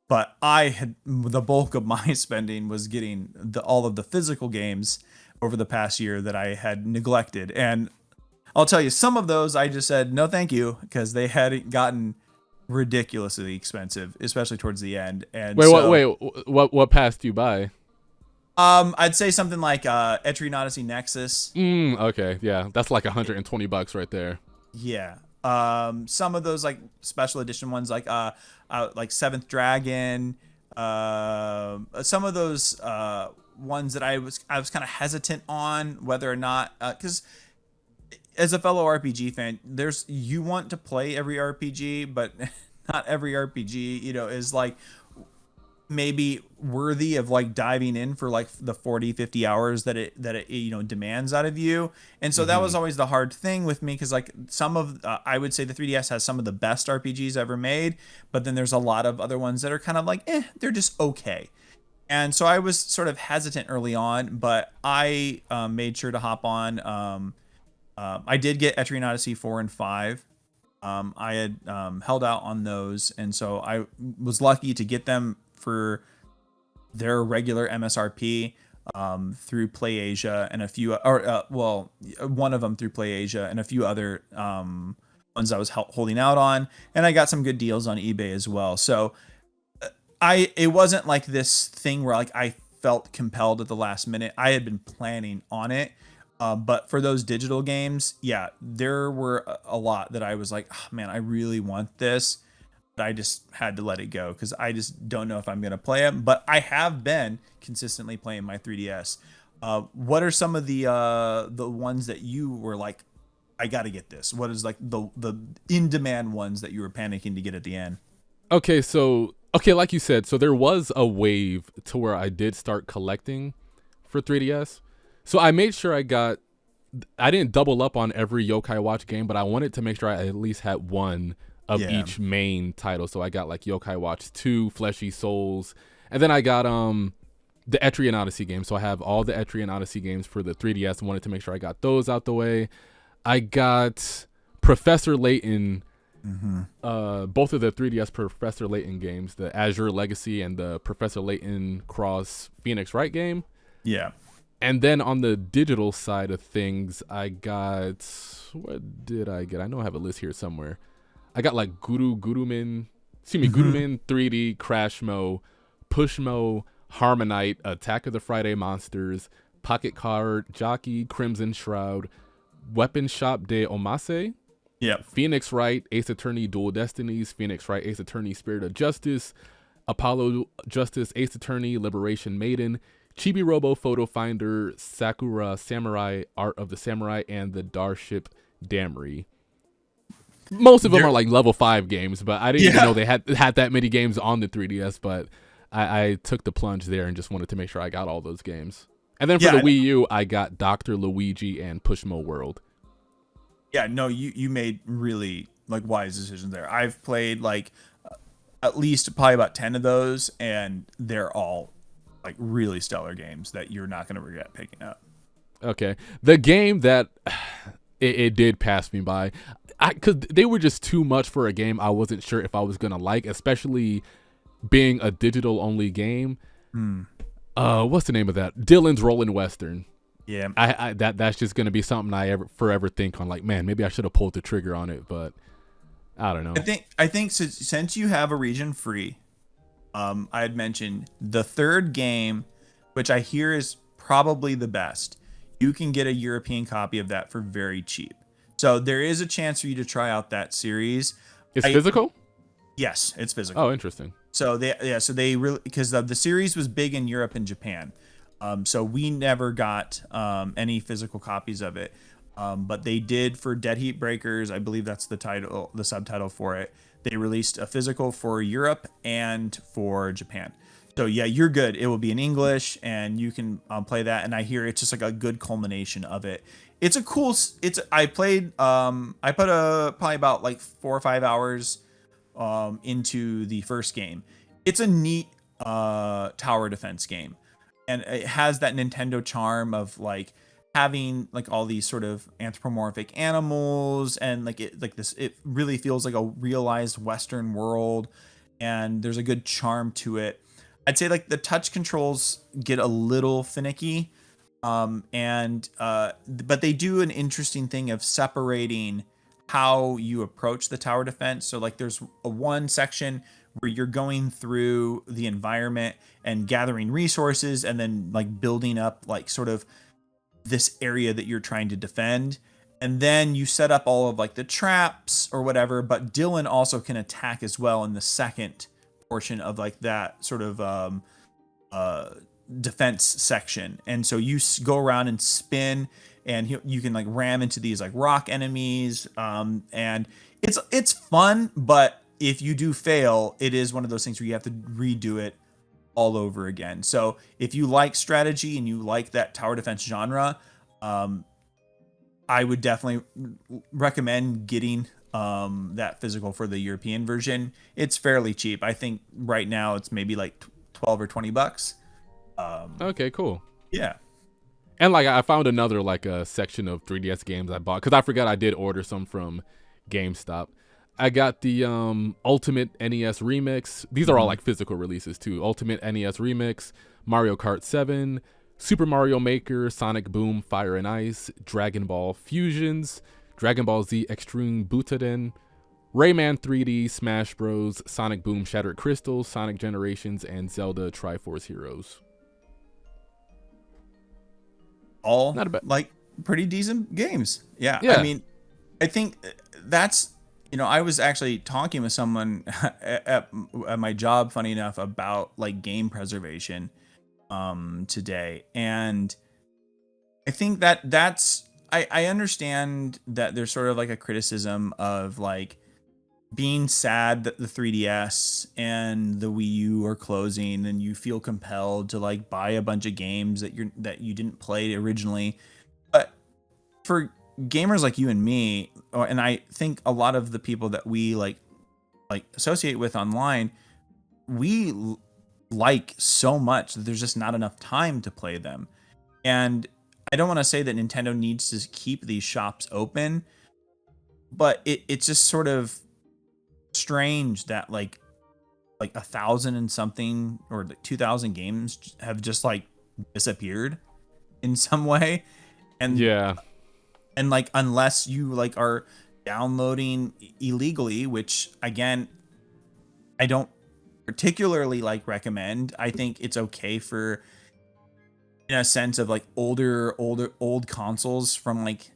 But the bulk of my spending was getting all of the physical games over the past year that I had neglected. And I'll tell you, some of those I just said, no, thank you, because they had gotten ridiculously expensive, especially towards the end. And what passed you by? I'd say something like Etrian Odyssey Nexus. Okay, yeah, that's like $120 right there. Yeah. Some of those like special edition ones, like Seventh Dragon, some of those ones that I was kind of hesitant on whether or not, because as a fellow RPG fan, you want to play every RPG, but not every RPG, is like maybe worthy of like diving in for like the 40-50 hours that it demands out of you. And so that was always the hard thing with me, because like some of I would say the 3DS has some of the best RPGs ever made, but then there's a lot of other ones that are kind of like they're just okay. And so I was sort of hesitant early on, but I made sure to hop on. I did get Etrian Odyssey 4 and 5. I had held out on those, and so I was lucky to get them for their regular MSRP through PlayAsia and a few, one of them through PlayAsia and a few other ones I was holding out on, and I got some good deals on eBay as well. So it wasn't like this thing where like I felt compelled at the last minute. I had been planning on it. But for those digital games, yeah, there were a lot that I was like, oh, man, I really want this. But I just had to let it go because I just don't know if I'm going to play it. But I have been consistently playing my 3DS. What are some of the ones that you were like, I got to get this? What is like the in-demand ones that you were panicking to get at the end? Okay, like you said, so there was a wave to where I did start collecting for 3DS. So I made sure I didn't double up on every Yokai Watch game, but I wanted to make sure I at least had one of each main title. So I got like Yokai Watch 2, Fleshy Souls, and then I got the Etrian Odyssey game. So I have all the Etrian Odyssey games for the 3DS. I wanted to make sure I got those out the way. I got Professor Layton, both of the 3DS Professor Layton games, the Azure Legacy and the Professor Layton Cross Phoenix Wright game. Yeah. And then on the digital side of things, I got, what did I get? I know I have a list here somewhere. I got like Gurumin 3D, Crashmo, Pushmo, Harmonite, Attack of the Friday Monsters, Pocket Card, Jockey, Crimson Shroud, Weapon Shop de Omase, Phoenix Wright, Ace Attorney Dual Destinies, Phoenix Wright, Ace Attorney Spirit of Justice, Apollo Justice, Ace Attorney Liberation Maiden, Chibi Robo Photo Finder, Sakura Samurai Art of the Samurai, and the Darship Damri. Most of them are like level 5 games, but I didn't even know they had that many games on the 3DS, but I took the plunge there and just wanted to make sure I got all those games. And then for the Wii U, I got Dr. Luigi and Pushmo World. Yeah, no, you made really like wise decisions there. I've played like at least probably about 10 of those, and they're all like really stellar games that you're not going to regret picking up. Okay. The game that it did pass me by, because they were just too much for a game I wasn't sure if I was going to like, especially being a digital only game. What's the name of that? Dylan's Rollin' Western. Yeah. That's just going to be something I forever think on, like, man, maybe I should have pulled the trigger on it, but I don't know. I think since you have a region free, I had mentioned the third game, which I hear is probably the best. You can get a European copy of that for very cheap. So there is a chance for you to try out that series. It's physical? Yes, it's physical. Oh, interesting. So they really, because the series was big in Europe and Japan. So we never got any physical copies of it. But they did for Dead Heat Breakers. I believe that's the subtitle for it. They released a physical for Europe and for Japan. So yeah, you're good. It will be in English, and you can play that. And I hear it's just like a good culmination of it. It's a cool. I played. I put probably about like 4 or 5 hours into the first game. It's a neat tower defense game, and it has that Nintendo charm of like having like all these sort of anthropomorphic animals, and it really feels like a realized Western world, and there's a good charm to it. I'd say like the touch controls get a little finicky, but they do an interesting thing of separating how you approach the tower defense. So like there's one section where you're going through the environment and gathering resources, and then like building up like sort of this area that you're trying to defend. And then you set up all of like the traps or whatever, but Dylan also can attack as well in the second portion of like that sort of defense section. And so you go around and spin, and you can like ram into these like rock enemies, and it's fun. But if you do fail, it is one of those things where you have to redo it all over again. So if you like strategy and you like that tower defense genre, I would definitely recommend getting that physical for the European version. It's fairly cheap. I think right now it's maybe like $12 or $20. Okay, cool. Yeah. And like I found another like a section of 3DS games I bought because I forgot I did order some from GameStop. I got the Ultimate NES Remix. These are all like physical releases too. Ultimate NES Remix, Mario Kart 7, Super Mario Maker, Sonic Boom, Fire and Ice, Dragon Ball Fusions, Dragon Ball Z Extreme Butoden, Rayman 3D, Smash Bros, Sonic Boom Shattered Crystals, Sonic Generations, and Zelda Triforce Heroes. All Not a bad. like pretty decent games. Yeah. Yeah. I mean, I think that's, I was actually talking with someone at my job, funny enough, about like game preservation today. And I think I understand that there's sort of like a criticism of like being sad that the 3DS and the Wii U are closing and you feel compelled to like buy a bunch of games that you didn't play originally. But for gamers like you and me, and I think a lot of the people that we like associate with online, we like so much that there's just not enough time to play them. And I don't want to say that Nintendo needs to keep these shops open, but it's just sort of strange that like 1,000 and something or like 2,000 games have just like disappeared in some way. And Yeah. and like unless you like are downloading illegally, which again I don't particularly like recommend. I think it's okay for, in a sense, of like old consoles from like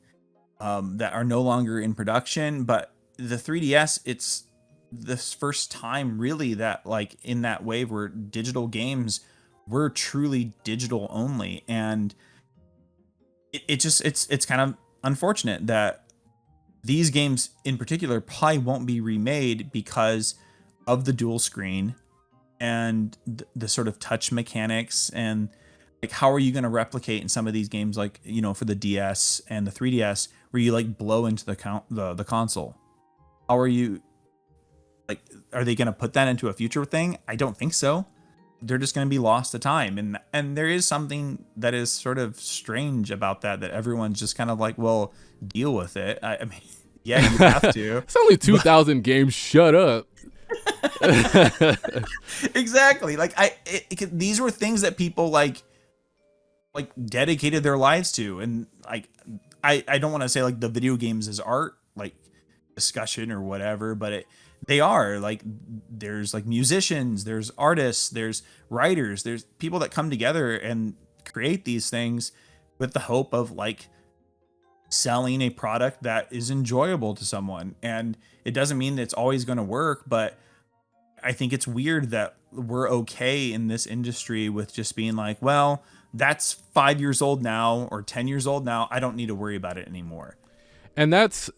that are no longer in production. But the 3DS, it's this first time really that like in that wave where digital games were truly digital only. And it's kind of unfortunate that these games in particular probably won't be remade because of the dual screen and the sort of touch mechanics. And like, how are you going to replicate in some of these games, like, for the DS and the 3DS, where you like blow into the console? How are you, like, are they going to put that into a future thing? I don't think so. They're just going to be lost to time. And there is something that is sort of strange about that everyone's just kind of like, well, deal with it. I mean, yeah, you have to. It's only 2,000 games. Shut up. Exactly. Like these were things that people like dedicated their lives to. And like, I don't want to say like the video games is art, like discussion or whatever, but they are like, there's like musicians, there's artists, there's writers, there's people that come together and create these things with the hope of like selling a product that is enjoyable to someone. And it doesn't mean that it's always going to work, but I think it's weird that we're okay in this industry with just being like, well, that's 5 years old now or 10 years old now. I don't need to worry about it anymore. And that's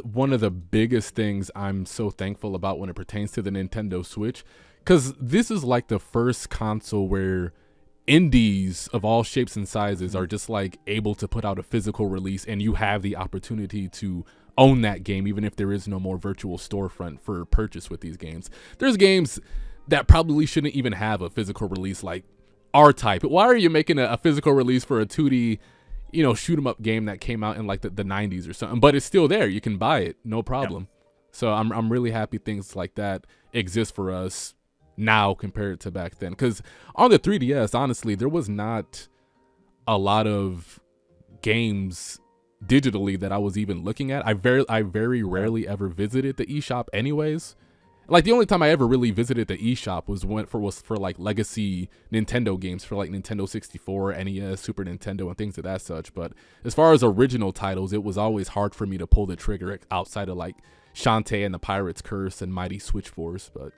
one of the biggest things I'm so thankful about when it pertains to the Nintendo Switch, because this is like the first console where indies of all shapes and sizes are just like able to put out a physical release, and you have the opportunity to own that game even if there is no more virtual storefront for purchase with these games. There's games that probably shouldn't even have a physical release, like R-Type. Why are you making a physical release for a 2D shoot 'em up game that came out in like the 90s or something, but it's still there, you can buy it, no problem. Yep. So I'm really happy things like that exist for us now compared to back then, because on the 3DS, honestly, there was not a lot of games digitally that I was even looking at. I very rarely ever visited the eShop anyways. Like the only time I ever really visited the eShop was for like legacy Nintendo games, for like Nintendo 64, NES, Super Nintendo, and things of that such. But as far as original titles, it was always hard for me to pull the trigger outside of like Shantae and the Pirate's Curse and Mighty Switch Force. But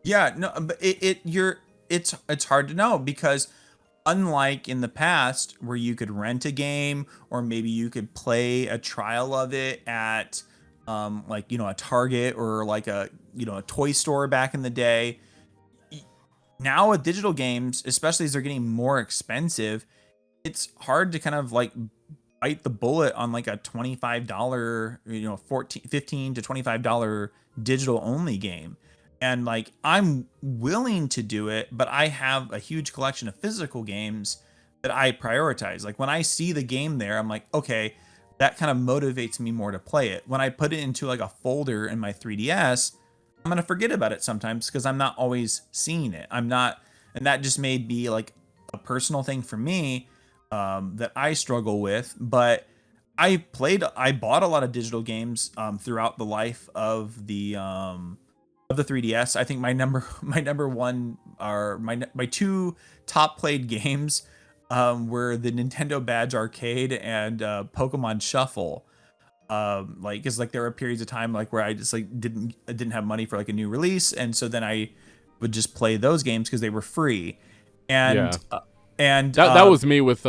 yeah, no, but it's hard to know, because unlike in the past where you could rent a game or maybe you could play a trial of it at like, a Target or like a toy store back in the day. Now with digital games, especially as they're getting more expensive, it's hard to kind of like bite the bullet on like a $25, $15 to $25 digital only game. And like, I'm willing to do it, but I have a huge collection of physical games that I prioritize. Like when I see the game there, I'm like, okay, that kind of motivates me more to play it. When I put it into like a folder in my 3DS, I'm going to forget about it sometimes because I'm not always seeing it. I'm not, and that just may be like a personal thing for me that I struggle with. But I bought a lot of digital games throughout the life of the 3DS. I think my number one are my two top played games were the Nintendo Badge Arcade and Pokemon Shuffle. Like, cause like there were periods of time like where I just like didn't have money for like a new release, and so then I would just play those games because they were free. And Yeah. and That was me with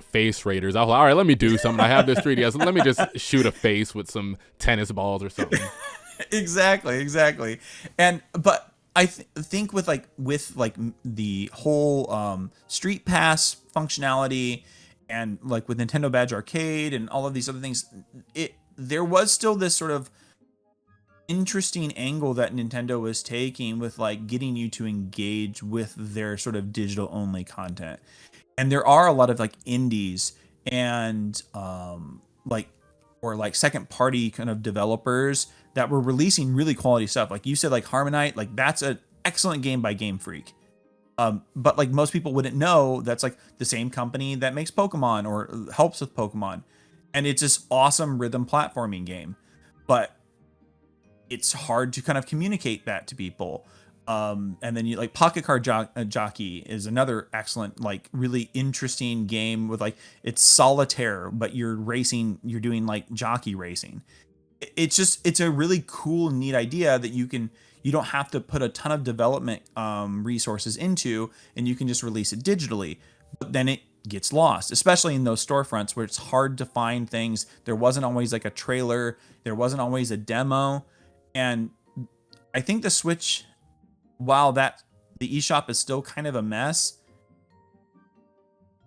Face Raiders. I was like, all right, let me do something. I have this 3DS. Let me just shoot a face with some tennis balls or something. exactly. And but I think with the whole Street Pass functionality, and like with Nintendo Badge Arcade and all of these other things, there was still this sort of interesting angle that Nintendo was taking with like getting you to engage with their sort of digital only content. And there are a lot of like indies and like or like second party kind of developers that were releasing really quality stuff. Like you said, like Harmonite, like that's an excellent game by Game Freak. But like most people wouldn't know that's like the same company that makes Pokemon or helps with Pokemon. And it's this awesome rhythm platforming game. But it's hard to kind of communicate that to people. And then you like Pocket Card Jockey is another excellent, like really interesting game with like it's solitaire, but you're doing like jockey racing. It's a really cool, neat idea that you don't have to put a ton of development resources into, and you can just release it digitally. But then it gets lost, especially in those storefronts where it's hard to find things. There wasn't always like a trailer. There wasn't always a demo. And I think the Switch, while the eShop is still kind of a mess,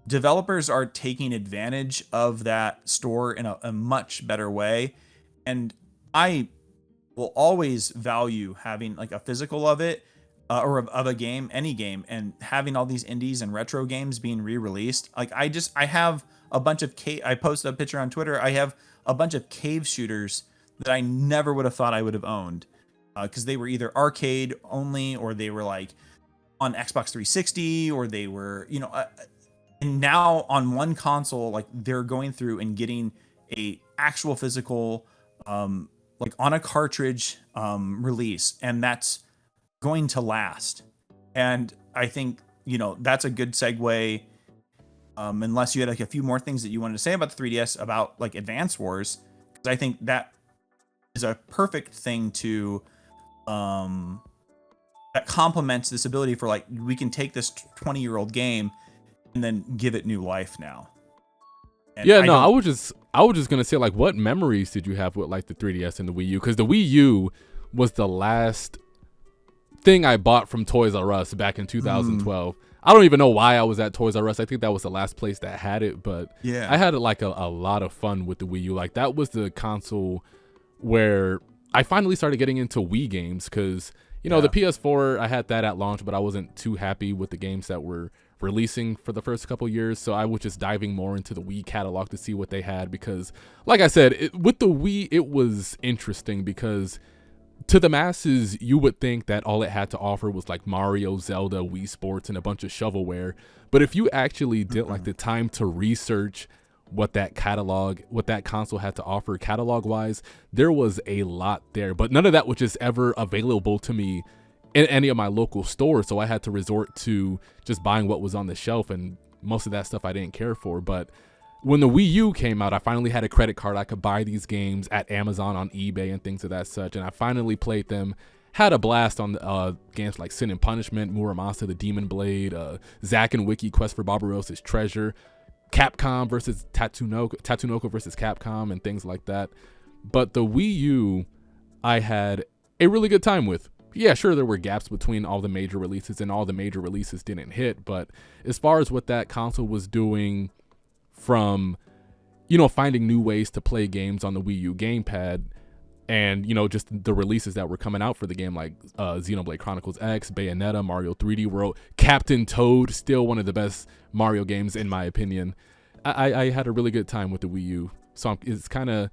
developers are taking advantage of that store in a much better way. And I will always value having like a physical of it or of a game, any game, and having all these indies and retro games being re-released. Like I have a bunch of I posted a picture on Twitter. I have a bunch of cave shooters that I never would have thought I would have owned because they were either arcade only or they were like on Xbox 360 or they were, and now on one console, like they're going through and getting a actual physical, like on a cartridge release, and that's going to last. And I think, that's a good segue. Unless you had like a few more things that you wanted to say about the 3DS about like Advance Wars, because I think that is a perfect thing to that complements this ability for like we can take this 20-year-old game and then give it new life now. And I was just gonna say, like, what memories did you have with like the 3DS and the Wii U? Because the Wii U was the last thing I bought from Toys R Us back in 2012. I don't even know why I was at Toys R Us. I think that was the last place that had it, but yeah, I had like a lot of fun with the Wii U. Like that was the console where I finally started getting into Wii games because, the PS4, I had that at launch, but I wasn't too happy with the games that were releasing for the first couple years. So I was just diving more into the Wii catalog to see what they had because, like I said, with the Wii, it was interesting because to the masses, you would think that all it had to offer was like Mario, Zelda, Wii Sports, and a bunch of shovelware. But if you actually did like the time to research what that console had to offer catalog wise, there was a lot there, but none of that was just ever available to me in any of my local stores. So I had to resort to just buying what was on the shelf, and most of that stuff I didn't care for. But when the Wii U came out, I finally had a credit card. I could buy these games at Amazon, on eBay, and things of that such. And I finally played them, had a blast on games like Sin and Punishment, Muramasa, the Demon Blade, Zack and Wiki, Quest for Barbarossa's Treasure, Capcom versus Tatsunoko versus Capcom, and things like that. But the Wii U, I had a really good time with. Yeah, sure, there were gaps between all the major releases, and all the major releases didn't hit. But as far as what that console was doing, from finding new ways to play games on the Wii U gamepad, and just the releases that were coming out for the game, like Xenoblade Chronicles X, Bayonetta, Mario 3D World, Captain Toad, still one of the best Mario games in my opinion. I had a really good time with the Wii U, so it's kind of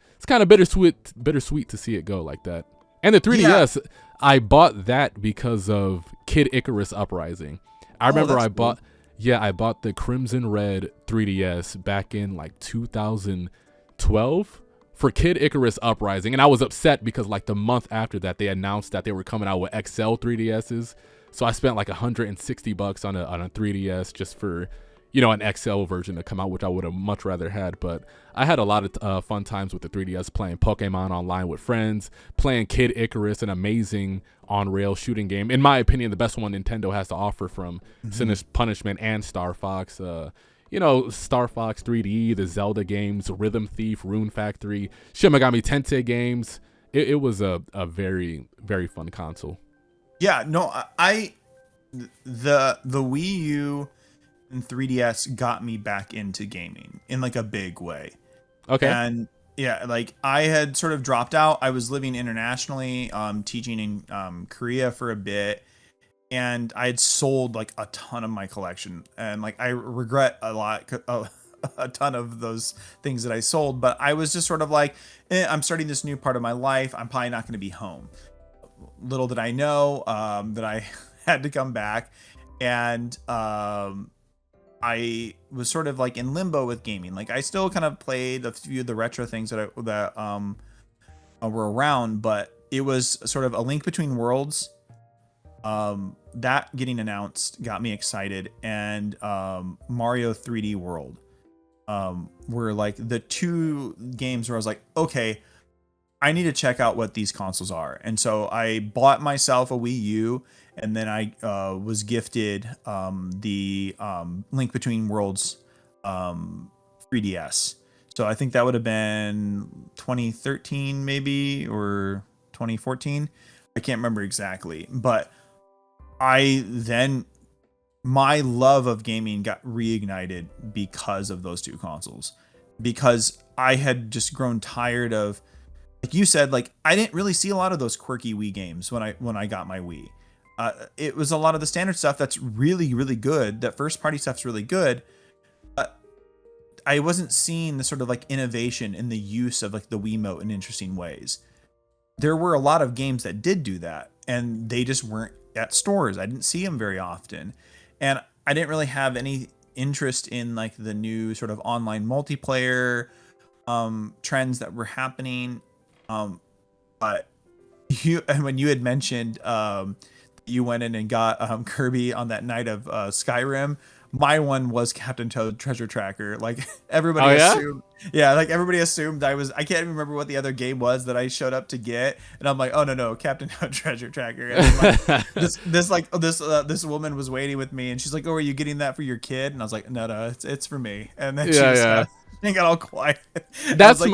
bittersweet to see it go like that. And the 3DS, I bought that because of Kid Icarus Uprising. I remember I bought the Crimson Red 3DS back in like 2012 for Kid Icarus Uprising, and I was upset because like the month after that they announced that they were coming out with XL 3DSs. So I spent like $160 on a 3DS just for an XL version to come out, which I would have much rather had. But I had a lot of fun times with the 3DS, playing Pokemon online with friends, playing Kid Icarus, an amazing on-rail shooting game. In my opinion, the best one Nintendo has to offer from Sinner's Punishment and Star Fox. Star Fox 3D, the Zelda games, Rhythm Thief, Rune Factory, Shin Megami Tensei games. It was a very, very fun console. Yeah, no, the Wii U and 3DS got me back into gaming in like a big way. Okay. And yeah, like I had sort of dropped out. I was living internationally, teaching in Korea for a bit, and I had sold like a ton of my collection, and like I regret a ton of those things that I sold, but I was just sort of like, I'm starting this new part of my life. I'm probably not going to be home. Little did I know that I had to come back, and I was sort of like in limbo with gaming. Like I still kind of played a few of the retro things that were around, but it was sort of A Link Between Worlds. That getting announced got me excited, and Mario 3D World were like the two games where I was like, okay, I need to check out what these consoles are. And so I bought myself a Wii U, and then I was gifted the Link Between Worlds 3DS. So I think that would have been 2013 maybe, or 2014. I can't remember exactly. But my love of gaming got reignited because of those two consoles. Because I had just grown tired of, like you said, like I didn't really see a lot of those quirky Wii games when I got my Wii. It was a lot of the standard stuff that's really, really good. That first party stuff's really good. I wasn't seeing the sort of like innovation in the use of like the Wiimote in interesting ways. There were a lot of games that did do that, and they just weren't at stores. I didn't see them very often, and I didn't really have any interest in like the new sort of online multiplayer trends that were happening. But when you had mentioned you went in and got Kirby on that night of Skyrim, my one was Captain Toad Treasure Tracker. Like everybody assumed, like everybody assumed I can't even remember what the other game was that I showed up to get, and I'm like, oh no, Captain Toad Treasure Tracker. And like, this woman was waiting with me, and she's like, oh, are you getting that for your kid? And I was like, no, it's for me. And then she got all quiet. That's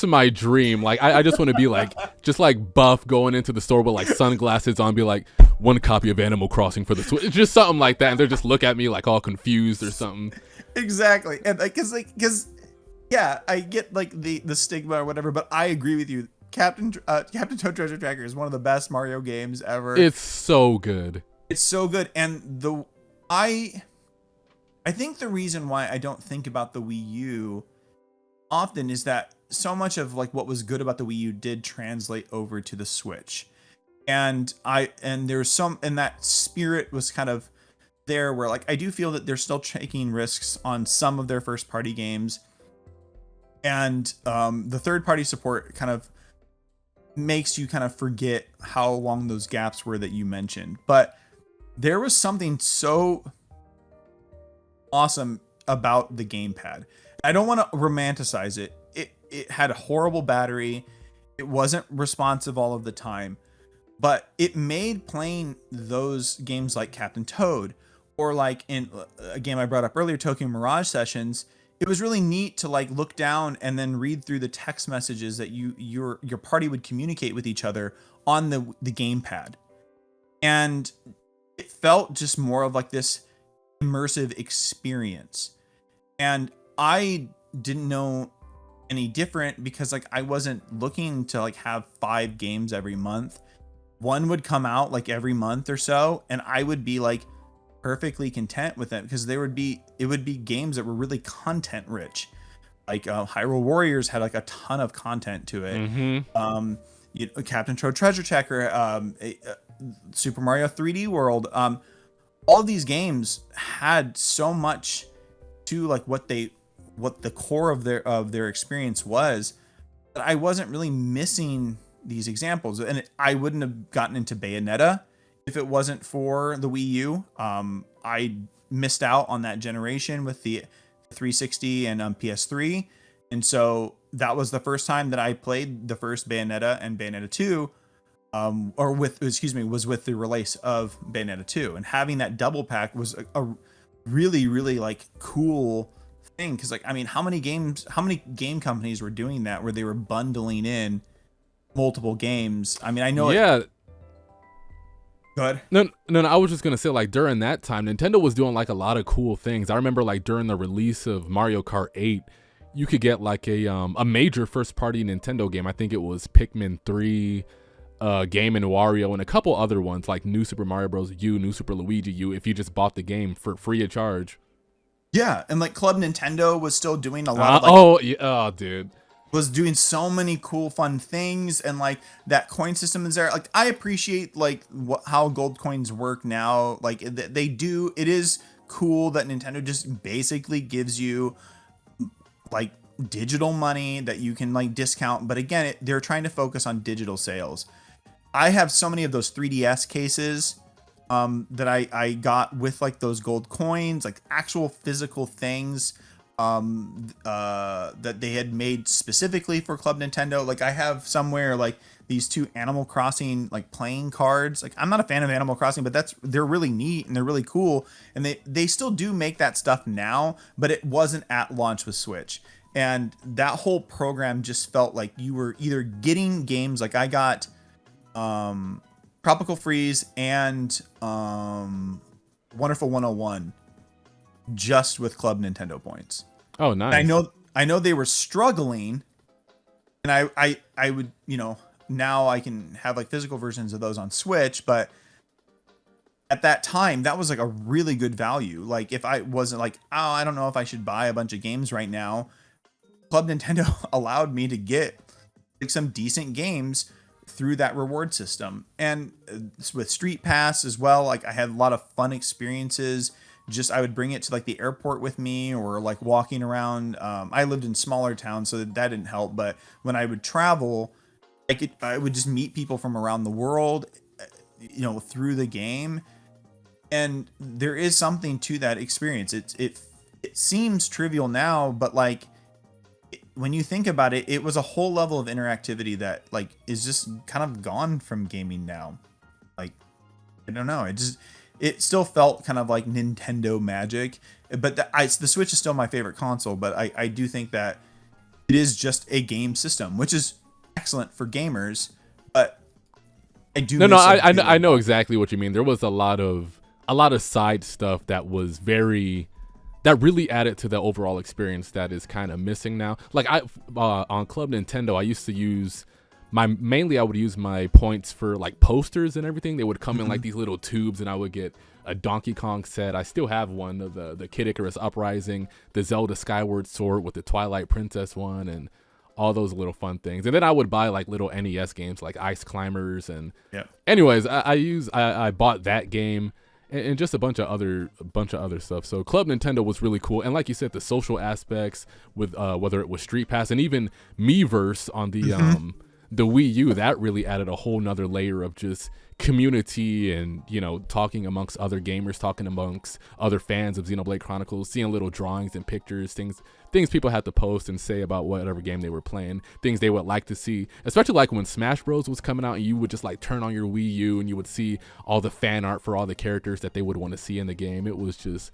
my dream. Like I just want to be like just like buff, going into the store with like sunglasses on, be like, one copy of Animal Crossing for the Switch. It's just something like that, and they just look at me like all confused or something. Exactly. And because I get like the stigma or whatever, but I agree with you. Captain Toad Treasure Tracker is one of the best Mario games ever. It's so good. It's so good. And I think the reason why I don't think about the Wii U often is that so much of like what was good about the Wii U did translate over to the Switch. And there's some, and that spirit was kind of there where like I do feel that they're still taking risks on some of their first party games. And the third party support kind of makes you kind of forget how long those gaps were that you mentioned. But there was something so awesome about the gamepad. I don't want to romanticize it. It had a horrible battery. It wasn't responsive all of the time, but it made playing those games like Captain Toad, or like in a game I brought up earlier, Tokyo Mirage Sessions, it was really neat to like look down and then read through the text messages that your party would communicate with each other on the gamepad. And it felt just more of like this immersive experience. And I didn't know any different because like I wasn't looking to like have 5 games every month. One would come out like every month or so, and I would be like perfectly content with it because it would be games that were really content rich. Like Hyrule Warriors had like a ton of content to it. Captain Toad Treasure Checker, Super Mario 3D World. All of these games had so much to like what the core of their experience was, that I wasn't really missing these examples, and I wouldn't have gotten into Bayonetta if it wasn't for the Wii U. I missed out on that generation with the 360 and PS3, and so that was the first time that I played the first Bayonetta and Bayonetta 2, was with the release of Bayonetta 2, and having that double pack was a really, really like cool thing, because like I mean, how many game companies were doing that, where they were bundling in multiple games? I mean, I know. Yeah. Go ahead. No. I was just gonna say, like, during that time, Nintendo was doing like a lot of cool things. I remember like during the release of Mario Kart 8, you could get like a major first party Nintendo game. I think it was Pikmin 3, Game and Wario, and a couple other ones like New Super Mario Bros. U, New Super Luigi U. If you just bought the game for free of charge. Yeah, and like Club Nintendo was still doing a lot of dude. Was doing so many cool fun things, and like that coin system is there. Like I appreciate like how gold coins work now. Like they do. It is cool that Nintendo just basically gives you like digital money that you can like discount. But again, they're trying to focus on digital sales. I have so many of those 3DS cases that I got with like those gold coins, like actual physical things that they had made specifically for Club Nintendo. Like I have somewhere like these 2 Animal Crossing like playing cards. Like I'm not a fan of Animal Crossing, but they're really neat and they're really cool, and they still do make that stuff now, but it wasn't at launch with Switch. And that whole program just felt like you were either getting games, like I got Tropical Freeze and Wonderful 101 just with Club Nintendo points. Oh, nice. And I know they were struggling, and I would, now I can have like physical versions of those on Switch, but at that time that was like a really good value. Like if I wasn't like, oh, I don't know if I should buy a bunch of games right now, Club Nintendo allowed me to get like some decent games through that reward system. And with Street Pass as well, like I had a lot of fun experiences. Just I would bring it to like the airport with me, or like walking around. I lived in smaller towns, so that didn't help. But when I would travel, I would just meet people from around the world, through the game. And there is something to that experience. It seems trivial now, but like when you think about it, it was a whole level of interactivity that like is just kind of gone from gaming now. Like I don't know, it still felt kind of like Nintendo magic, but the Switch is still my favorite console. But I do think that it is just a game system, which is excellent for gamers. But I do I know exactly what you mean. There was a lot of side stuff that was that really added to the overall experience that is kind of missing now. Like on Club Nintendo, I used to use I would use my points for like posters and everything. They would come in like these little tubes, and I would get a Donkey Kong set. I still have one of the Kid Icarus Uprising, the Zelda Skyward Sword with the Twilight Princess one, and all those little fun things. And then I would buy like little NES games like Ice Climbers. And anyways, I bought that game and just a bunch of other stuff. So Club Nintendo was really cool. And like you said, the social aspects with whether it was Street Pass and even Miiverse on the Wii U, that really added a whole nother layer of just community and, talking amongst other gamers, talking amongst other fans of Xenoblade Chronicles, seeing little drawings and pictures, things people had to post and say about whatever game they were playing, things they would like to see, especially like when Smash Bros was coming out and you would just like turn on your Wii U and you would see all the fan art for all the characters that they would want to see in the game. It was just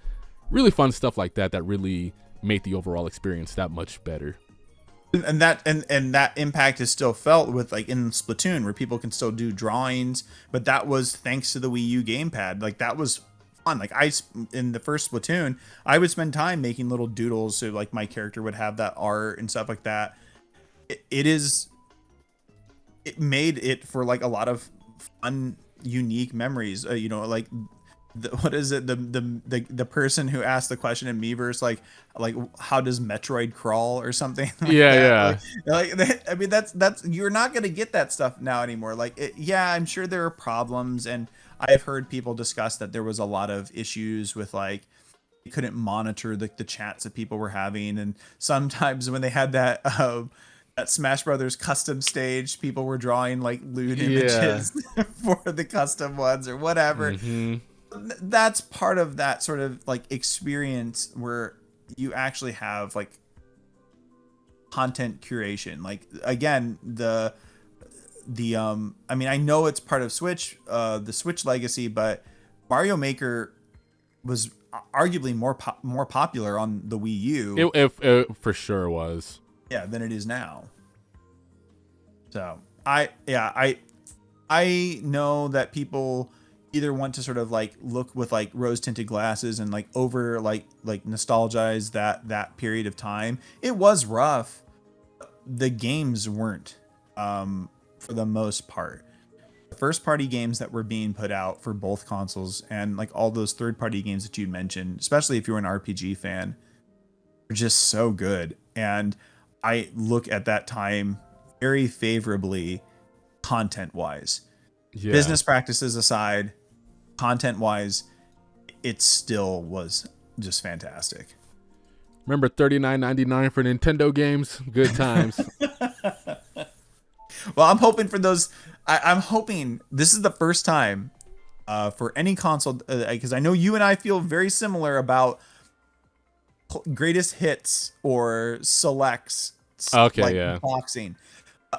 really fun stuff like that really made the overall experience that much better. And that impact is still felt with like in Splatoon, where people can still do drawings, but that was thanks to the Wii U gamepad. Like that was fun. Like in the first Splatoon, I would spend time making little doodles so like my character would have that art and stuff like that. it made it for like a lot of fun, unique memories. Like what is it? The person who asked the question in Miiverse, like how does Metroid crawl or something like Yeah, that? yeah. I mean, that's you're not gonna get that stuff now anymore. Yeah, I'm sure there are problems, and I've heard people discuss that there was a lot of issues with like you couldn't monitor the chats that people were having, and sometimes when they had that Smash Brothers custom stage, people were drawing like lewd images for the custom ones or whatever. That's part of that sort of like experience where you actually have like content curation. Like again, I mean, I know it's part of Switch, the Switch legacy, but Mario Maker was arguably more popular on the Wii U. It for sure was. Yeah, than it is now. So I know that people either want to sort of like look with like rose tinted glasses and like over like nostalgize that period of time. It was rough. The games weren't, for the most part. The first party games that were being put out for both consoles and like all those third party games that you mentioned, especially if you're an RPG fan, are just so good. And I look at that time very favorably content wise. Yeah. Business practices aside, content wise, it still was just fantastic. Remember $39.99 for Nintendo games? Good times. Well, I'm hoping for those. I'm hoping this is the first time for any console, because I know you and I feel very similar about greatest hits or selects. Okay, like yeah. Boxing.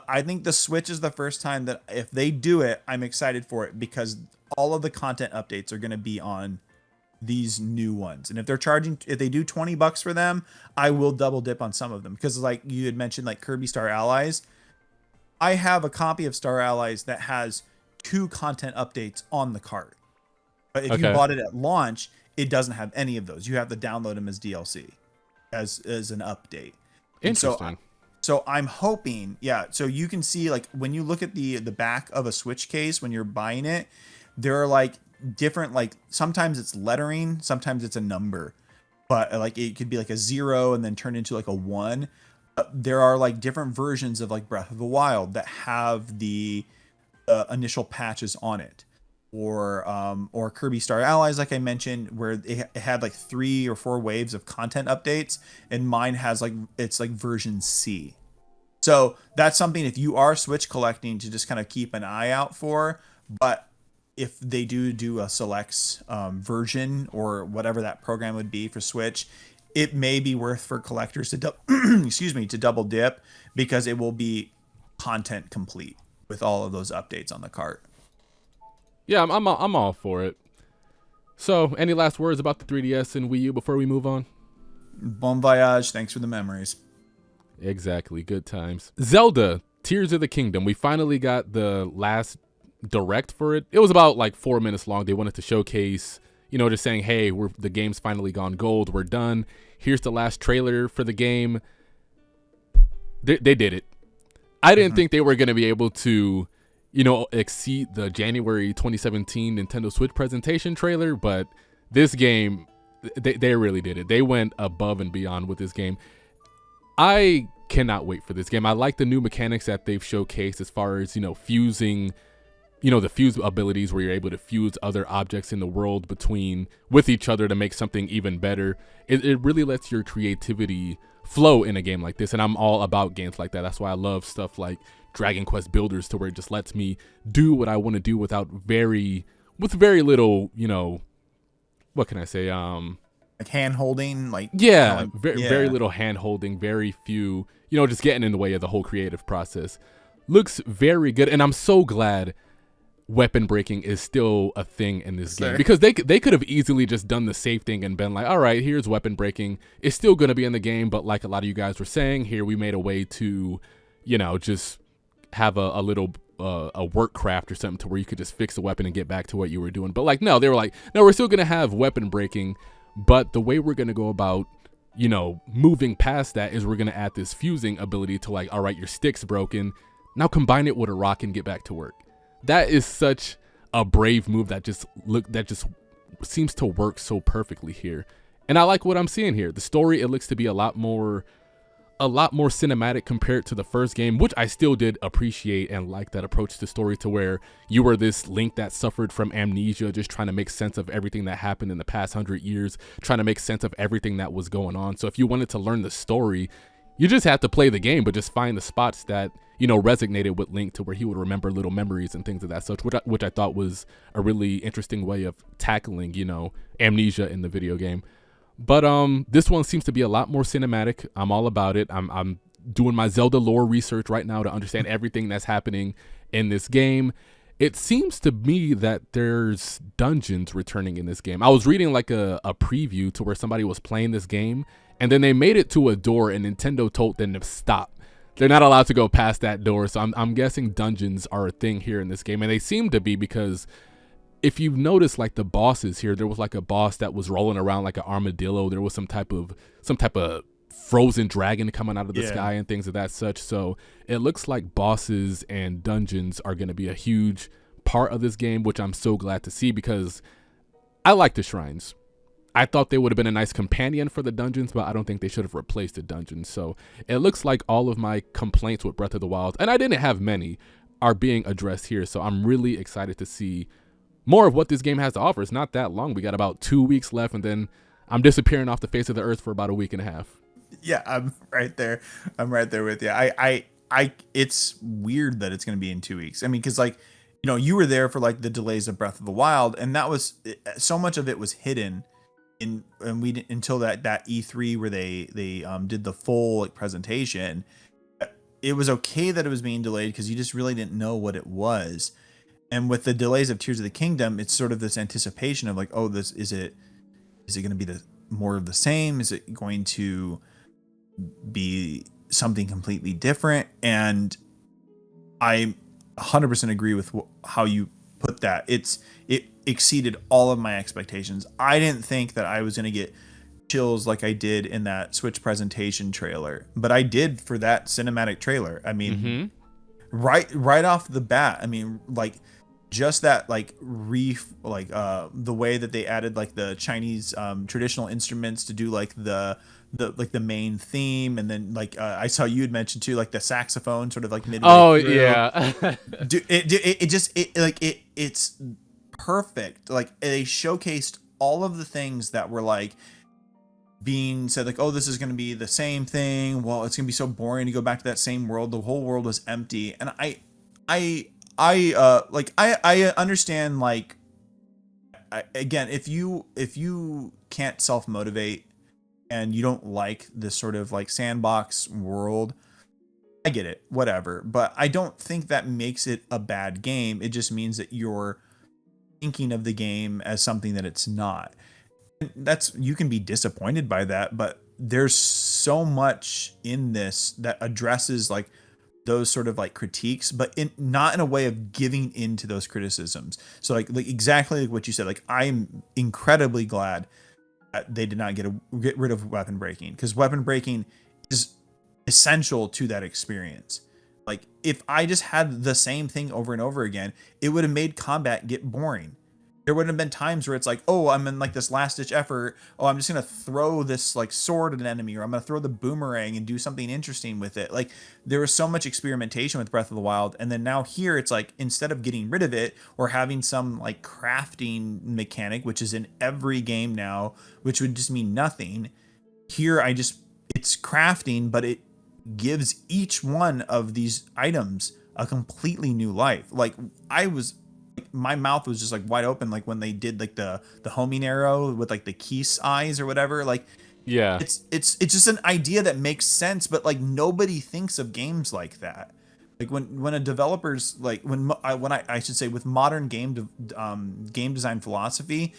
I think the Switch is the first time that if they do it, I'm excited for it because all of the content updates are going to be on these new ones. And if they do $20 for them, I will double dip on some of them. Because like you had mentioned, like Kirby Star Allies, I have a copy of Star Allies that has 2 content updates on the cart. But if you bought it at launch, it doesn't have any of those. You have to download them as DLC, as an update. Interesting. So I'm hoping, so you can see like when you look at the back of a Switch case when you're buying it, there are like different, like sometimes it's lettering, sometimes it's a number, but like it could be like a 0 and then turn into like a 1. There are like different versions of like Breath of the Wild that have the initial patches on it, or Kirby Star Allies, like I mentioned, where it had like 3 or 4 waves of content updates, and mine has like it's like version C. So that's something if you are Switch collecting to just kind of keep an eye out for. But if they do a selects version or whatever that program would be for Switch, it may be worth for collectors to to double dip, because it will be content complete with all of those updates on the cart. Yeah, I'm all for it. So, any last words about the 3DS and Wii U before we move on? Bon voyage. Thanks for the memories. Exactly. Good times. Zelda, Tears of the Kingdom. We finally got the last direct for it. It was about like 4 minutes long. They wanted to showcase, just saying, hey, the game's finally gone gold. We're done. Here's the last trailer for the game. They did it. I didn't think they were going to be able to, exceed the January 2017 Nintendo Switch presentation trailer, but this game, they really did it. They went above and beyond with this game. I cannot wait for this game. I like the new mechanics that they've showcased as far as, fusing, the fuse abilities where you're able to fuse other objects in the world with each other to make something even better. It really lets your creativity flow in a game like this, and I'm all about games like that. That's why I love stuff like Dragon Quest Builders, to where it just lets me do what I want to do with very little, what can I say? Like hand holding, very little hand holding, very few, just getting in the way of the whole creative process. Looks very good, and I'm so glad weapon breaking is still a thing in this game, because they could have easily just done the safe thing and been like, all right, here's weapon breaking. It's still going to be in the game, but like a lot of you guys were saying, here we made a way to, just have a little a work craft or something to where you could just fix the weapon and get back to what you were doing. But like, no, they were like, no, we're still going to have weapon breaking, but the way we're going to go about moving past that is we're going to add this fusing ability to like, all right, your stick's broken. Now combine it with a rock and get back to work. That is such a brave move that just seems to work so perfectly here. And I like what I'm seeing here. The story, it looks to be a lot more cinematic compared to the first game, which I still did appreciate and like that approach to story, to where you were this Link that suffered from amnesia, just trying to make sense of everything that happened in the past 100 years, trying to make sense of everything that was going on. So if you wanted to learn the story, you just had to play the game, but just find the spots that, resonated with Link to where he would remember little memories and things of that such, which I thought was a really interesting way of tackling, amnesia in the video game. But this one seems to be a lot more cinematic. I'm all about it. I'm doing my Zelda lore research right now to understand everything that's happening in this game. It seems to me that there's dungeons returning in this game. I was reading like a preview to where somebody was playing this game, and then they made it to a door, and Nintendo told them to stop. They're not allowed to go past that door. So I'm guessing dungeons are a thing here in this game, and they seem to be, because if you've noticed, like the bosses here, there was like a boss that was rolling around like an armadillo. There was some type of frozen dragon coming out of the sky and things of that such. So it looks like bosses and dungeons are going to be a huge part of this game, which I'm so glad to see, because I like the shrines. I thought they would have been a nice companion for the dungeons, but I don't think they should have replaced the dungeons. So it looks like all of my complaints with Breath of the Wild, and I didn't have many, are being addressed here. So I'm really excited to see more of what this game has to offer. It's not that long. We got about 2 weeks left, and then I'm disappearing off the face of the earth for about a week and a half. Yeah, I'm right there. I'm right there with you. It's weird that it's going to be in 2 weeks. I mean, because you were there for like the delays of Breath of the Wild, and that was so much of it was hidden until that E3 where they did the full presentation. It was okay that it was being delayed because you just really didn't know what it was. And with the delays of Tears of the Kingdom, it's sort of this anticipation of like, oh, this is it going to be more of the same? Is it going to be something completely different? And I 100% agree with how you put that. It exceeded all of my expectations. I didn't think that I was going to get chills like I did in that Switch presentation trailer, but I did for that cinematic trailer. I mean, right off the bat, I mean, like, just that the way that they added like the Chinese traditional instruments to do like the main theme, and then like I saw you had mentioned too, like the saxophone sort of like midway through. Yeah. It's perfect. Like they showcased all of the things that were like being said, like, oh, this is going to be the same thing. Well, it's going to be so boring to go back to that same world. The whole world was empty, and I understand, like, again, if you can't self-motivate and you don't like this sort of like sandbox world, I get it, whatever. But I don't think that makes it a bad game. It just means that you're thinking of the game as something that it's not. You can be disappointed by that, but there's so much in this that addresses like those sort of like critiques, but not in a way of giving into those criticisms. So like exactly like what you said, like I'm incredibly glad that they did not get rid of weapon breaking, because weapon breaking is essential to that experience. Like if I just had the same thing over and over again, it would have made combat get boring. There wouldn't have been times where it's like, oh, I'm in like this last ditch effort. Oh, I'm just going to throw this like sword at an enemy, or I'm going to throw the boomerang and do something interesting with it. Like there was so much experimentation with Breath of the Wild. And then now here it's like, instead of getting rid of it or having some like crafting mechanic, which is in every game now, which would just mean nothing. Here, it's crafting, but it gives each one of these items a completely new life. Like my mouth was just like wide open, like when they did like the homing arrow with like the Keese eyes or whatever. Like, yeah, it's just an idea that makes sense, but like nobody thinks of games like that. Like when a developer's like when I should say with modern game design philosophy,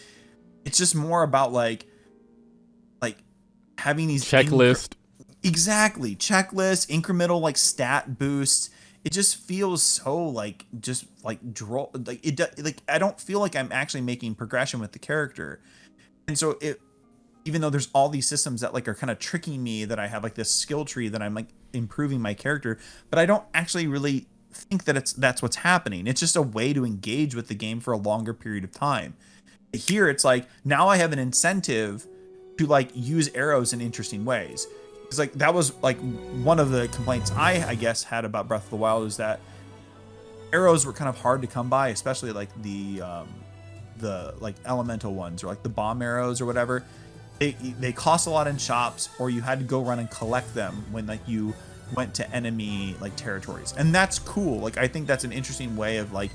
it's just more about like having these checklist. Exactly, checklist, incremental like stat boosts. It just feels so like just like droll. Like I don't feel like I'm actually making progression with the character, and so even though there's all these systems that like are kind of tricking me, that I have like this skill tree that I'm like improving my character, but I don't actually really think that that's what's happening. It's just a way to engage with the game for a longer period of time. Here it's like, now I have an incentive to like use arrows in interesting ways. It's like, that was like one of the complaints I guess had about Breath of the Wild, is that arrows were kind of hard to come by, especially like the like elemental ones, or like the bomb arrows or whatever. They cost a lot in shops, or you had to go run and collect them when like you went to enemy like territories. And that's cool. Like, I think that's an interesting way of like